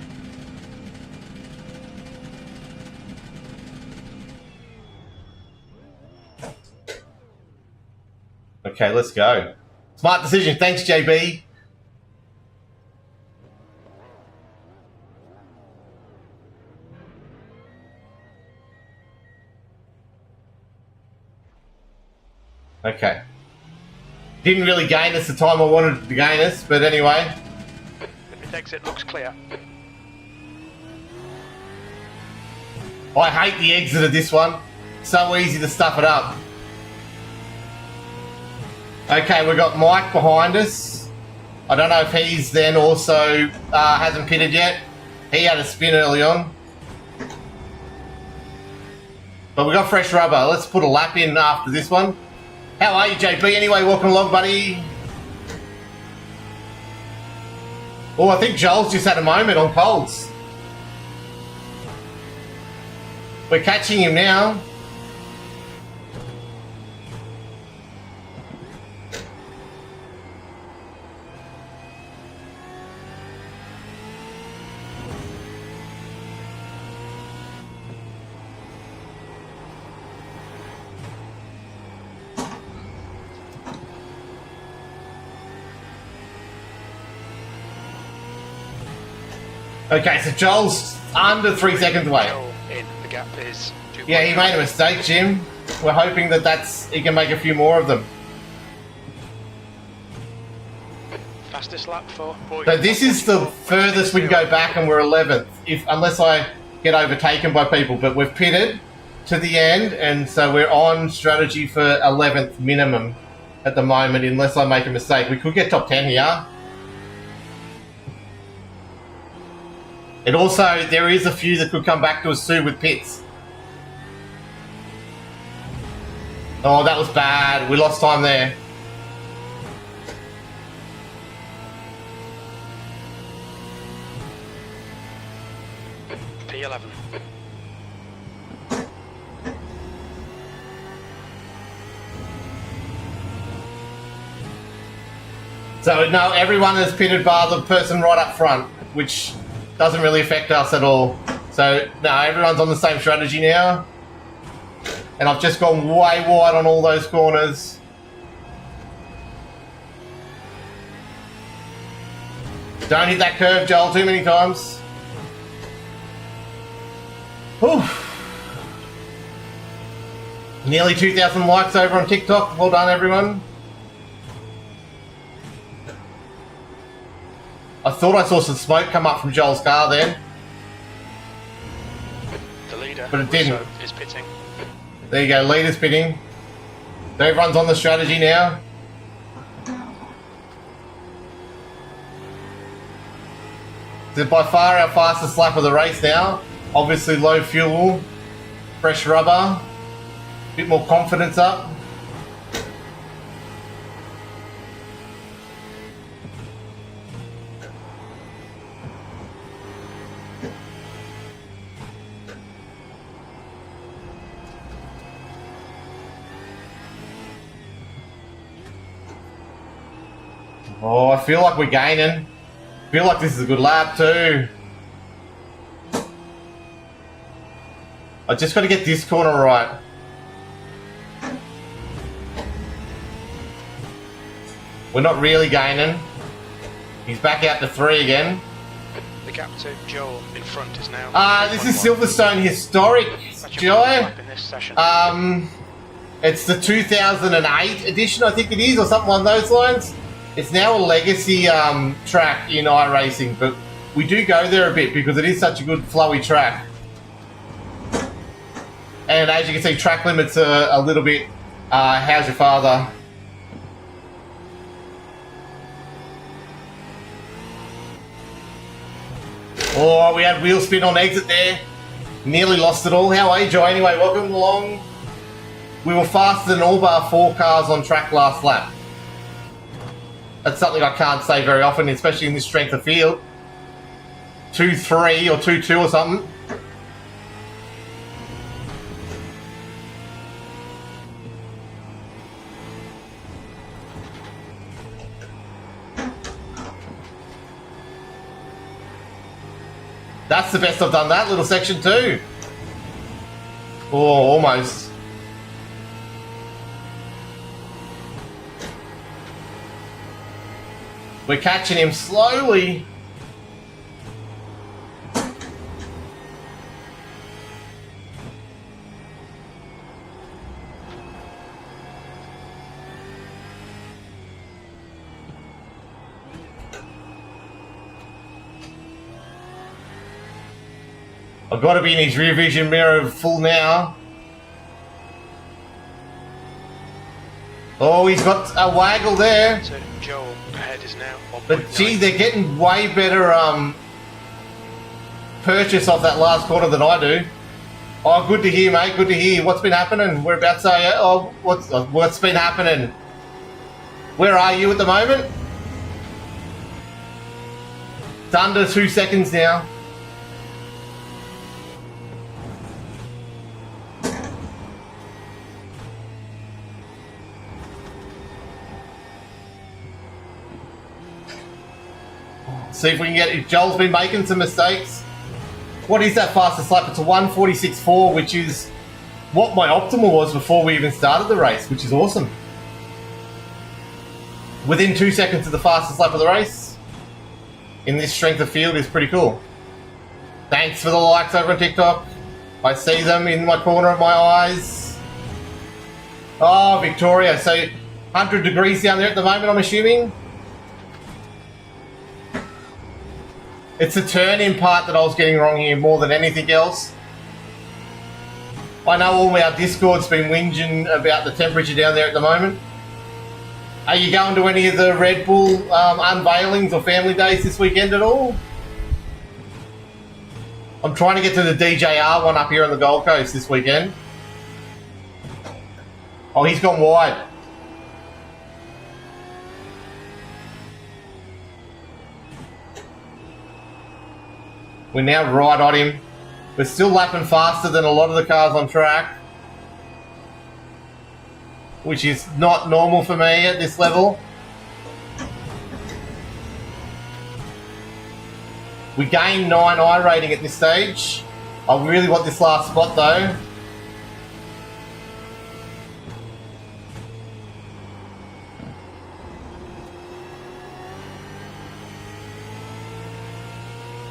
Okay, let's go. Smart decision. Thanks, JB. Okay. Didn't really gain us the time I wanted to gain us, but anyway. The pit exit looks clear. I hate the exit of this one. So easy to stuff it up. Okay, we've got Mike behind us. I don't know if he's then also hasn't pitted yet. He had a spin early on. But we got fresh rubber. Let's put a lap in after this one. How are you, JP? Anyway, welcome along, buddy. Oh, I think Joel's just had a moment on colds. We're catching him now. Okay, so Joel's under 3 seconds away. Joel in. The gap is 2. Yeah, he made a mistake, Jim. We're hoping that he can make a few more of them. Fastest lap for boys. So this is the furthest we can go back, and we're 11th, unless I get overtaken by people. But we've pitted to the end, and so we're on strategy for 11th minimum at the moment, unless I make a mistake. We could get top 10 here. It also, there is a few that could come back to us too with pits. Oh, that was bad. We lost time there. P11. So no, everyone is pitted bar the person right up front, which doesn't really affect us at all. So no, everyone's on the same strategy now. And I've just gone way wide on all those corners. Don't hit that curve, Joel, too many times. Whew. Nearly 2,000 likes over on TikTok. Well done, everyone. I thought I saw some smoke come up from Joel's car then. The leader, but it didn't. Is pitting. There you go, leader's pitting. So everyone's on the strategy now. This is by far our fastest lap of the race now. Obviously low fuel, fresh rubber, bit more confidence up. Oh, I feel like we're gaining. I feel like this is a good lap too. I just got to get this corner right. We're not really gaining. He's back out to 3 again. The gap to Joel in front is now. This is Silverstone Historic, Joy. It's the 2008 edition, I think it is, or something along those lines. It's now a legacy track in iRacing, but we do go there a bit because it is such a good flowy track. And as you can see, track limits are a little bit, how's your father? Oh, we had wheel spin on exit there. Nearly lost it all. How are you, Joe? Anyway, welcome along. We were faster than all bar 4 cars on track last lap. That's something I can't say very often, especially in this strength of field. 2-3 or 2-2 or something. That's the best I've done that little section too. Oh, almost. We're catching him slowly. I've got to be in his rear vision mirror full now. Oh, he's got a waggle there. So Joel ahead is now. But gee, they're getting way better purchase off that last corner than I do. Oh, good to hear, mate. Good to hear. What's been happening? Whereabouts are you? Oh, what's been happening? Where are you at the moment? It's under 2 seconds now. See if we can get, if Joel's been making some mistakes. What is that fastest lap? It's a 1:46.4, which is what my optimal was before we even started the race, which is awesome. Within 2 seconds of the fastest lap of the race in this strength of field is pretty cool. Thanks for the likes over on TikTok. I see them in my corner of my eyes. Oh, Victoria. So 100 degrees down there at the moment, I'm assuming. It's the turn-in part that I was getting wrong here more than anything else. I know all our Discord's been whinging about the temperature down there at the moment. Are you going to any of the Red Bull unveilings or family days this weekend at all? I'm trying to get to the DJR one up here on the Gold Coast this weekend. Oh, he's gone wide. We're now right on him. We're still lapping faster than a lot of the cars on track, which is not normal for me at this level. We gained 9 I rating at this stage. I really want this last spot though.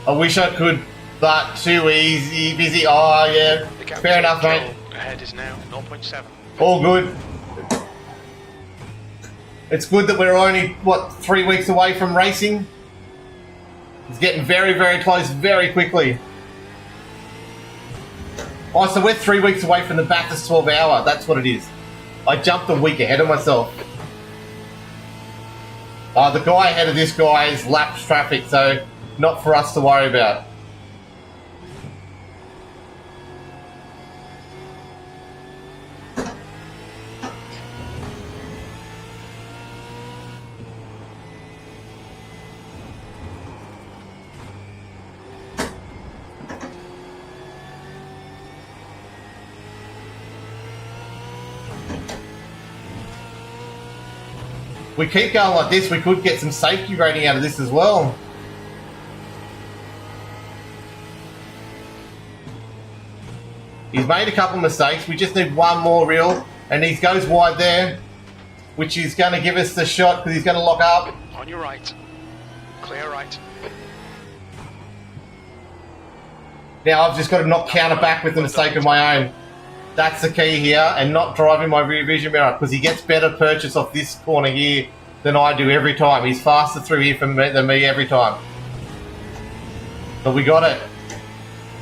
I wish I could, but too easy, busy. Oh yeah, fair enough, mate. Ahead is now 0.7. All good. It's good that we're only, what, 3 weeks away from racing? It's getting very, very close very quickly. Oh, so we're 3 weeks away from the Bathurst 12 hour. That's what it is. I jumped a week ahead of myself. The guy ahead of this guy is lapped traffic, so not for us to worry about. We keep going like this, we could get some safety rating out of this as well. He's made a couple of mistakes. We just need one more reel, and he goes wide there, which is going to give us the shot because he's going to lock up. On your right. Clear right. Now I've just got to not counter back with the mistake of my own. That's the key here, and not driving my rear vision mirror, because he gets better purchase off this corner here than I do every time. He's faster through here than me every time. But we got it.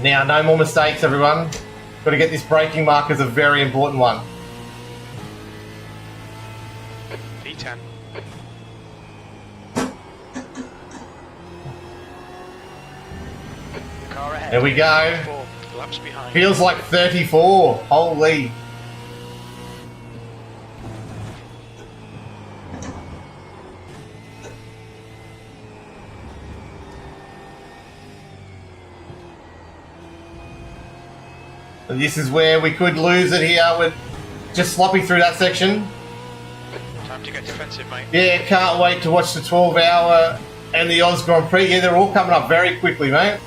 Now, no more mistakes, everyone. Got to get this braking mark as a very important one. P10. Car ahead. There we go. 4 laps behind. Feels like 34. Holy. And this is where we could lose it here. We're just sloppy through that section. Time to get defensive, mate. Yeah, can't wait to watch the 12 hour and the Oz Grand Prix. Yeah, they're all coming up very quickly, mate.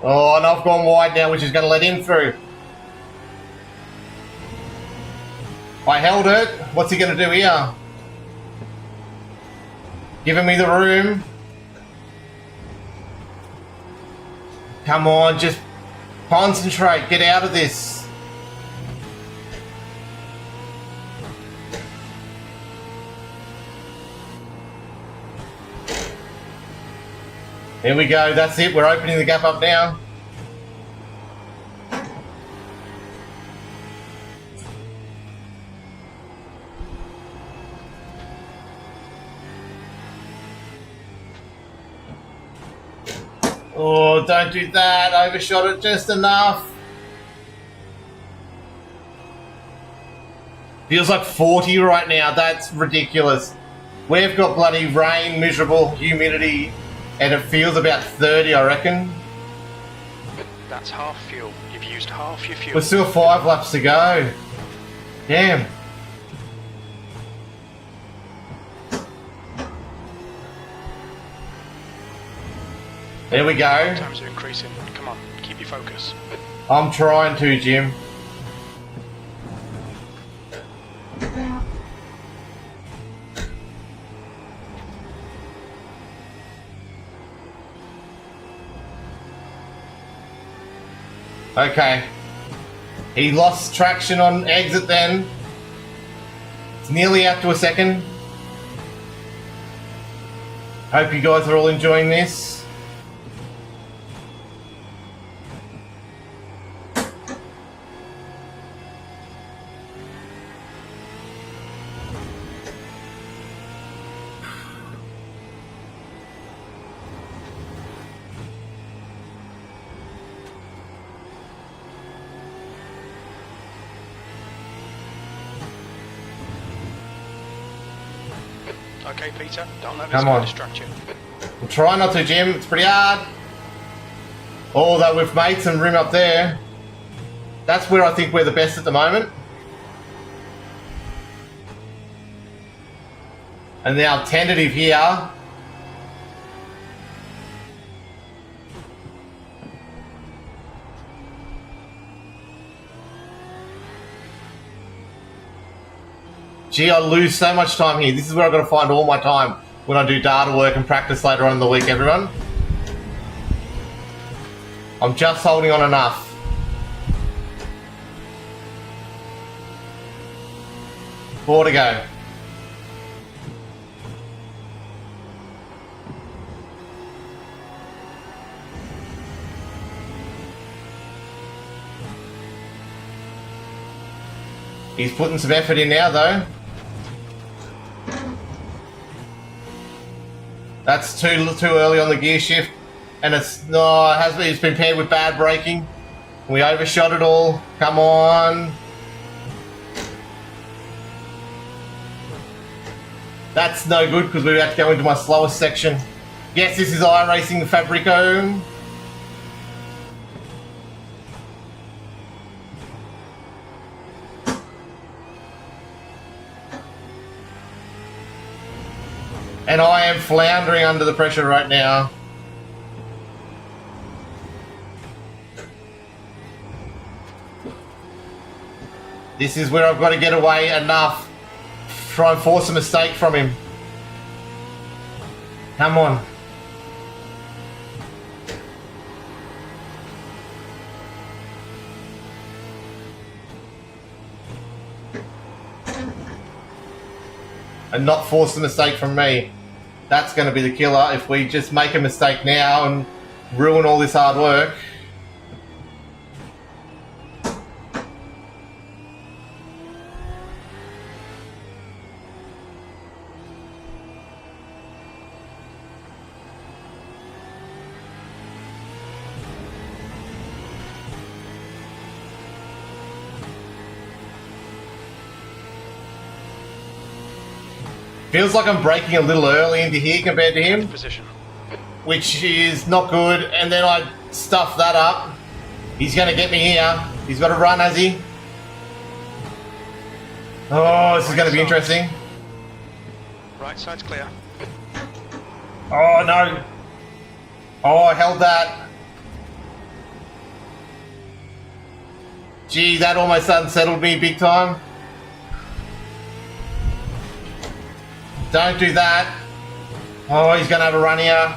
Oh, and I've gone wide now, which is going to let him through. I held it. What's he going to do here? Giving me the room. Come on, just concentrate. Get out of this. There we go. That's it. We're opening the gap up now. Oh, don't do that. Overshot it just enough. Feels like 40 right now. That's ridiculous. We've got bloody rain, miserable humidity, and it feels about 30, I reckon. That's half fuel. You've used half your fuel. We're still 5 laps to go. Damn. There we go. Times are increasing. Come on, keep your focus. I'm trying to, Jim. Okay. He lost traction on exit then. It's nearly out to a second. Hope you guys are all enjoying this. Okay, Peter, don't let this Come guy on. distract you. I'm trying not to, Jim. It's pretty hard. Although we've made some room up there. That's where I think we're the best at the moment. And now tentative here. Gee, I lose so much time here. This is where I've got to find all my time when I do data work and practice later on in the week, everyone. I'm just holding on enough. Four to go. He's putting some effort in now, though. That's too early on the gear shift, and it's been paired with bad braking. We overshot it all. Come on. That's no good because we have to go into my slowest section. Yes, this is iRacing Fabrico. And I am floundering under the pressure right now. This is where I've got to get away enough. Try and force a mistake from him. Come on. And not force the mistake from me. That's going to be the killer if we just make a mistake now and ruin all this hard work. Feels like I'm braking a little early into here compared to him, Position. which is not good. And then I stuff that up. He's going to get me here. He's got to run, has he? Oh, this is going to be interesting. Right side's clear. Oh, no. Oh, I held that. Gee, that almost unsettled me big time. Don't do that. Oh, he's going to have a run here.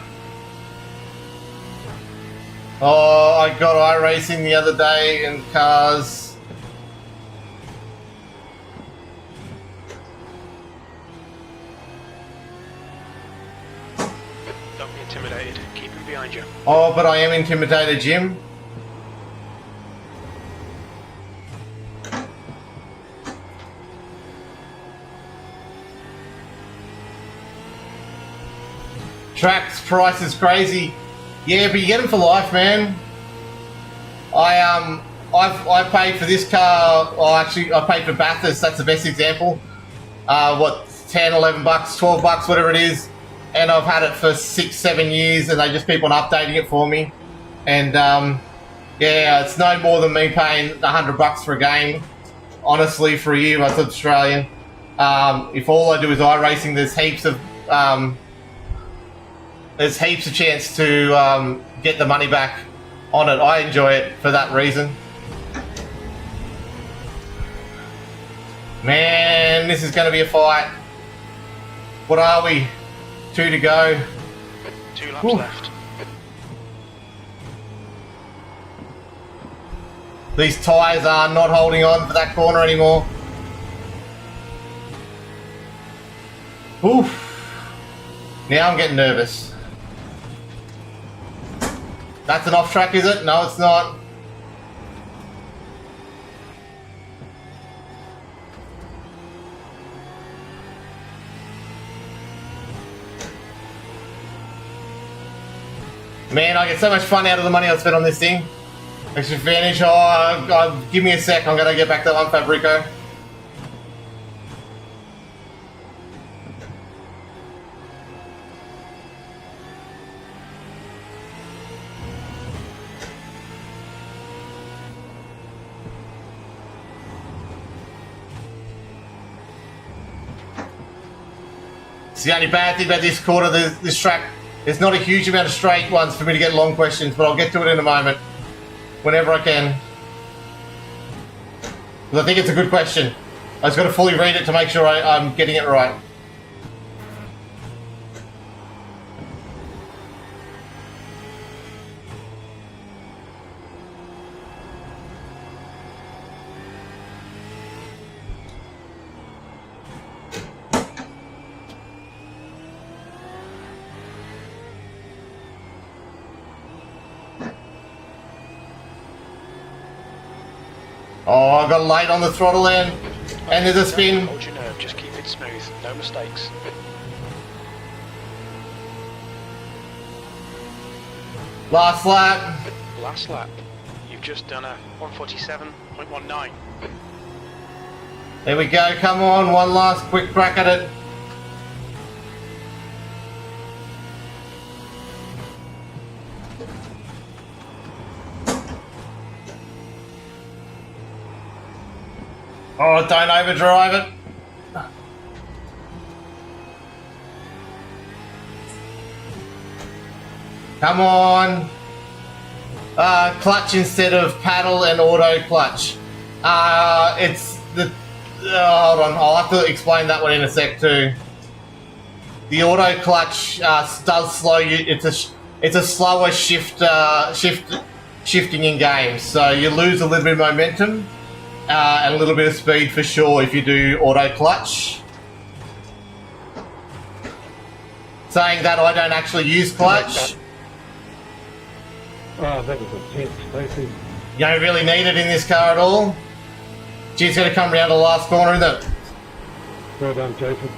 Oh, I got iRacing the other day in cars. Don't be intimidated. Keep him behind you. Oh, but I am intimidated, Jim. Track's price is crazy. Yeah, but you get them for life, man. I paid for this car. Well, actually, I paid for Bathurst. That's the best example. What, 10, 11 bucks, 12 bucks, whatever it is. And I've had it for 6, 7 years, and they just keep on updating it for me. And yeah, it's no more than me paying 100 bucks for a game. Honestly, for a year, that's Australian. If all I do is iRacing, there's heaps of chance to get the money back on it. I enjoy it for that reason. Man, this is going to be a fight. What are we? 2 to go. 2 laps Ooh. left. These tyres are not holding on for that corner anymore. Oof. Now I'm getting nervous. That's an off track, is it? No, it's not. Man, I get so much fun out of the money I spent on this thing. Extra advantage. Oh, give me a sec. I'm going to get back to one Fabrico. It's the only bad thing about this quarter. This track, there's not a huge amount of straight ones for me to get long questions, but I'll get to it in a moment, whenever I can. Because I think it's a good question. I just got to fully read it to make sure I'm getting it right. Oh, I got light on the throttle end, and there's a spin. Hold your nerve, just keep it smooth, no mistakes. Last lap. Last lap. You've just done a 147.19. There we go, come on, one last quick crack at it. Oh, don't overdrive it. Come on. Clutch instead of paddle and auto clutch. It's the... hold on, I'll have to explain that one in a sec too. The auto clutch does slow you. It's a slower shifting in games, so you lose a little bit of momentum. And a little bit of speed for sure if you do auto clutch. Saying that, I don't actually use clutch. Oh, that was intense, Stacey. You don't really need it in this car at all. She's going to come around the last corner, isn't it? Well done, Jason.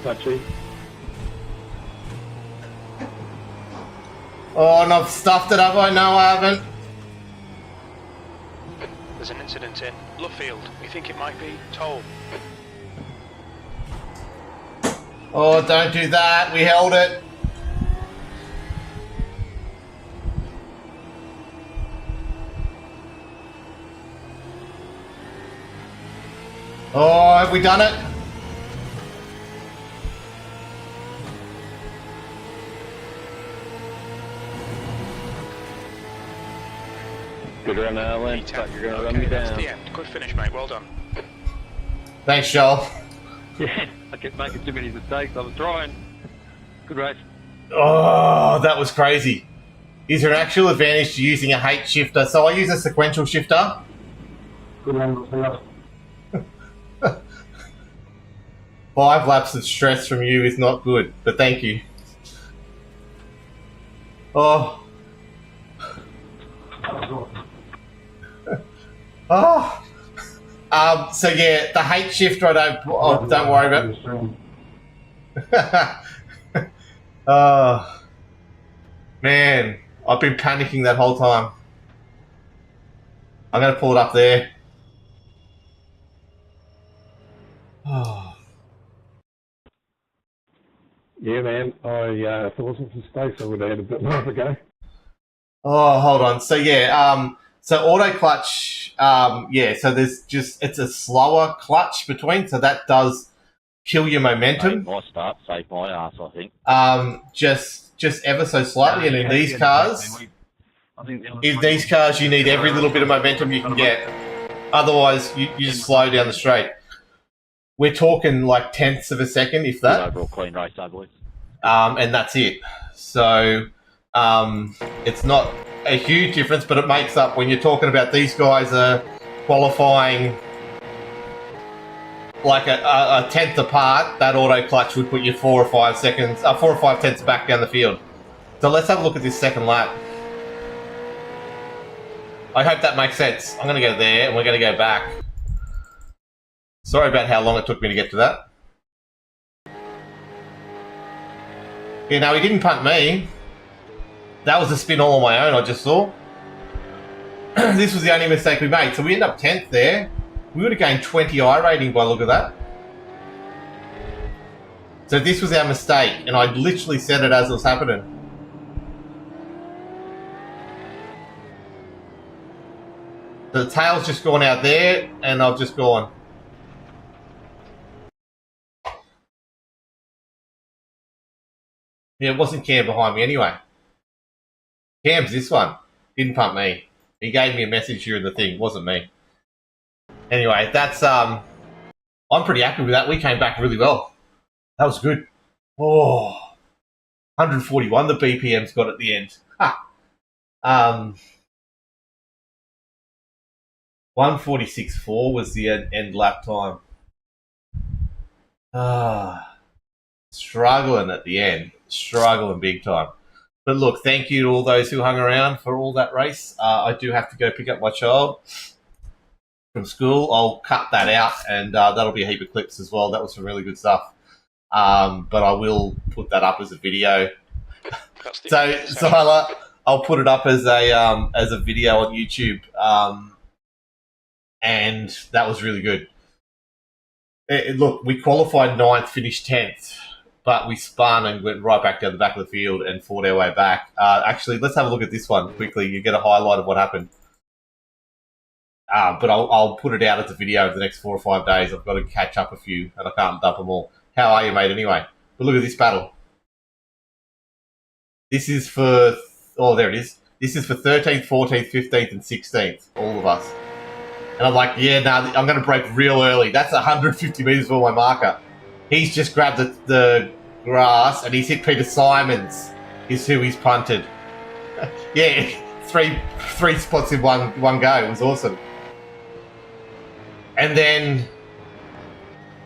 Touchy. Oh, and I've stuffed it up. I know I haven't. There's an incident in Luffield. We think it might be toll. Oh, don't do that. We held it. Oh, have we done it? Good run, Alan. Thought you were going to run me That's down. the end. Good finish, mate. Well done. Thanks, Joel. Yeah, I kept making too many mistakes. I was trying. Good race. Oh, that was crazy. Is there an actual advantage to using a H shifter? So I use a sequential shifter. Good run, 5 laps of stress from you is not good, but thank you. Oh. Oh. So yeah, the H shifter I don't worry about. Oh. Man, I've been panicking that whole time. I'm gonna pull it up there. Oh. Yeah, man. If it wasn't for Stacey, I would have had a bit more of a go. Oh, hold on. So yeah, so auto clutch, yeah, so there's just, it's a slower clutch between, so that does kill your momentum. My start saved my ass, I think. Just ever so slightly, and in these cars, you need every little bit of momentum you can get. Otherwise, you just slow down the straight. We're talking like tenths of a second, if that. Overall clean race, I believe. And that's it. So, it's not a huge difference, but it makes up when you're talking about these guys are qualifying like a tenth apart. That auto clutch would put you 4 or 5 tenths back down the field. So let's have a look at this second lap. I hope that makes sense. I'm going to go there and we're going to go back. Sorry about how long it took me to get to that. Yeah, no, he didn't punt me. That was a spin all on my own, I just saw. This was the only mistake we made. So we end up 10th there. We would have gained 20 I rating by the look of that. So this was our mistake, and I literally said it as it was happening. The tail's just gone out there, and I've just gone. Yeah, it wasn't Cam behind me anyway. Cam's this one. Didn't pump me. He gave me a message during the thing. It wasn't me. Anyway, that's I'm pretty happy with that. We came back really well. That was good. Oh, 141 the BPM's got at the end. Ha. 146.4 was the end lap time. Struggling at the end. Struggling big time. But look, thank you to all those who hung around for all that race. I do have to go pick up my child from school. I'll cut that out, and that'll be a heap of clips as well. That was some really good stuff. But I will put that up as a video. So I'll put it up as a video on YouTube. And that was really good. Look, we qualified 9th, finished 10th, but we spun and went right back down the back of the field and fought our way back. Actually, let's have a look at this one quickly. You get a highlight of what happened. But I'll put it out as a video over the next 4 or 5 days. I've got to catch up a few, and I can't dump them all. How are you, mate, anyway? But look at this battle. This is for... Oh, there it is. This is for 13th, 14th, 15th, and 16th, all of us. And I'm like, yeah, no, I'm going to break real early. That's 150 metres for my marker. He's just grabbed the grass, and he's hit Peter Simons, is who he's punted. Yeah, three spots in one go. It was awesome. And then,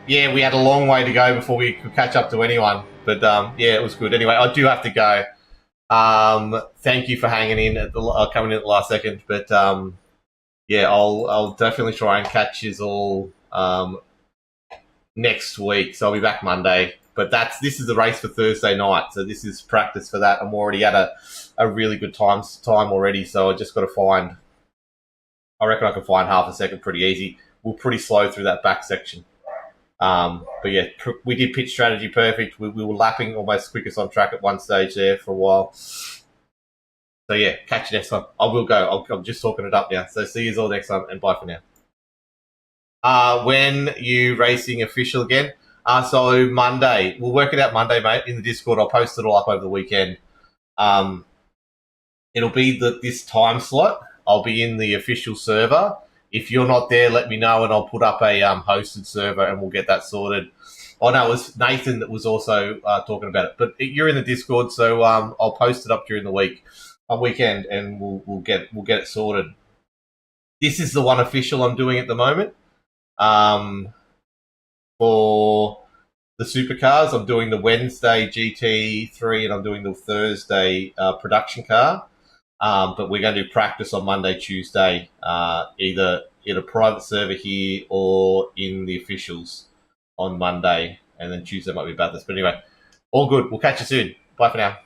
yeah, we had a long way to go before we could catch up to anyone. But, yeah, it was good. Anyway, I do have to go. Thank you for hanging in coming in at the last second. But, yeah, I'll definitely try and catch you all next week. So I'll be back Monday. But this is the race for Thursday night. So this is practice for that. I'm already at a really good time already. So I just got to find... I reckon I can find half a second pretty easy. We're pretty slow through that back section. But yeah, we did pitch strategy perfect. We were lapping almost quickest on track at one stage there for a while. So yeah, catch you next time. I will go. I'm just talking it up now. So see you all next time, and bye for now. When you racing official again? So Monday. We'll work it out Monday, mate, in the Discord. I'll post it all up over the weekend. It'll be this time slot. I'll be in the official server. If you're not there, let me know, and I'll put up a hosted server, and we'll get that sorted. Oh no, it was Nathan that was also talking about it. But you're in the Discord, so I'll post it up during the weekend, and we'll get it sorted. This is the one official I'm doing at the moment. For the Supercars, I'm doing the Wednesday GT3, and I'm doing the Thursday production car. But we're going to do practice on Monday, Tuesday, either in a private server here or in the officials on Monday, and then Tuesday might be about this. But anyway, all good. We'll catch you soon. Bye for now.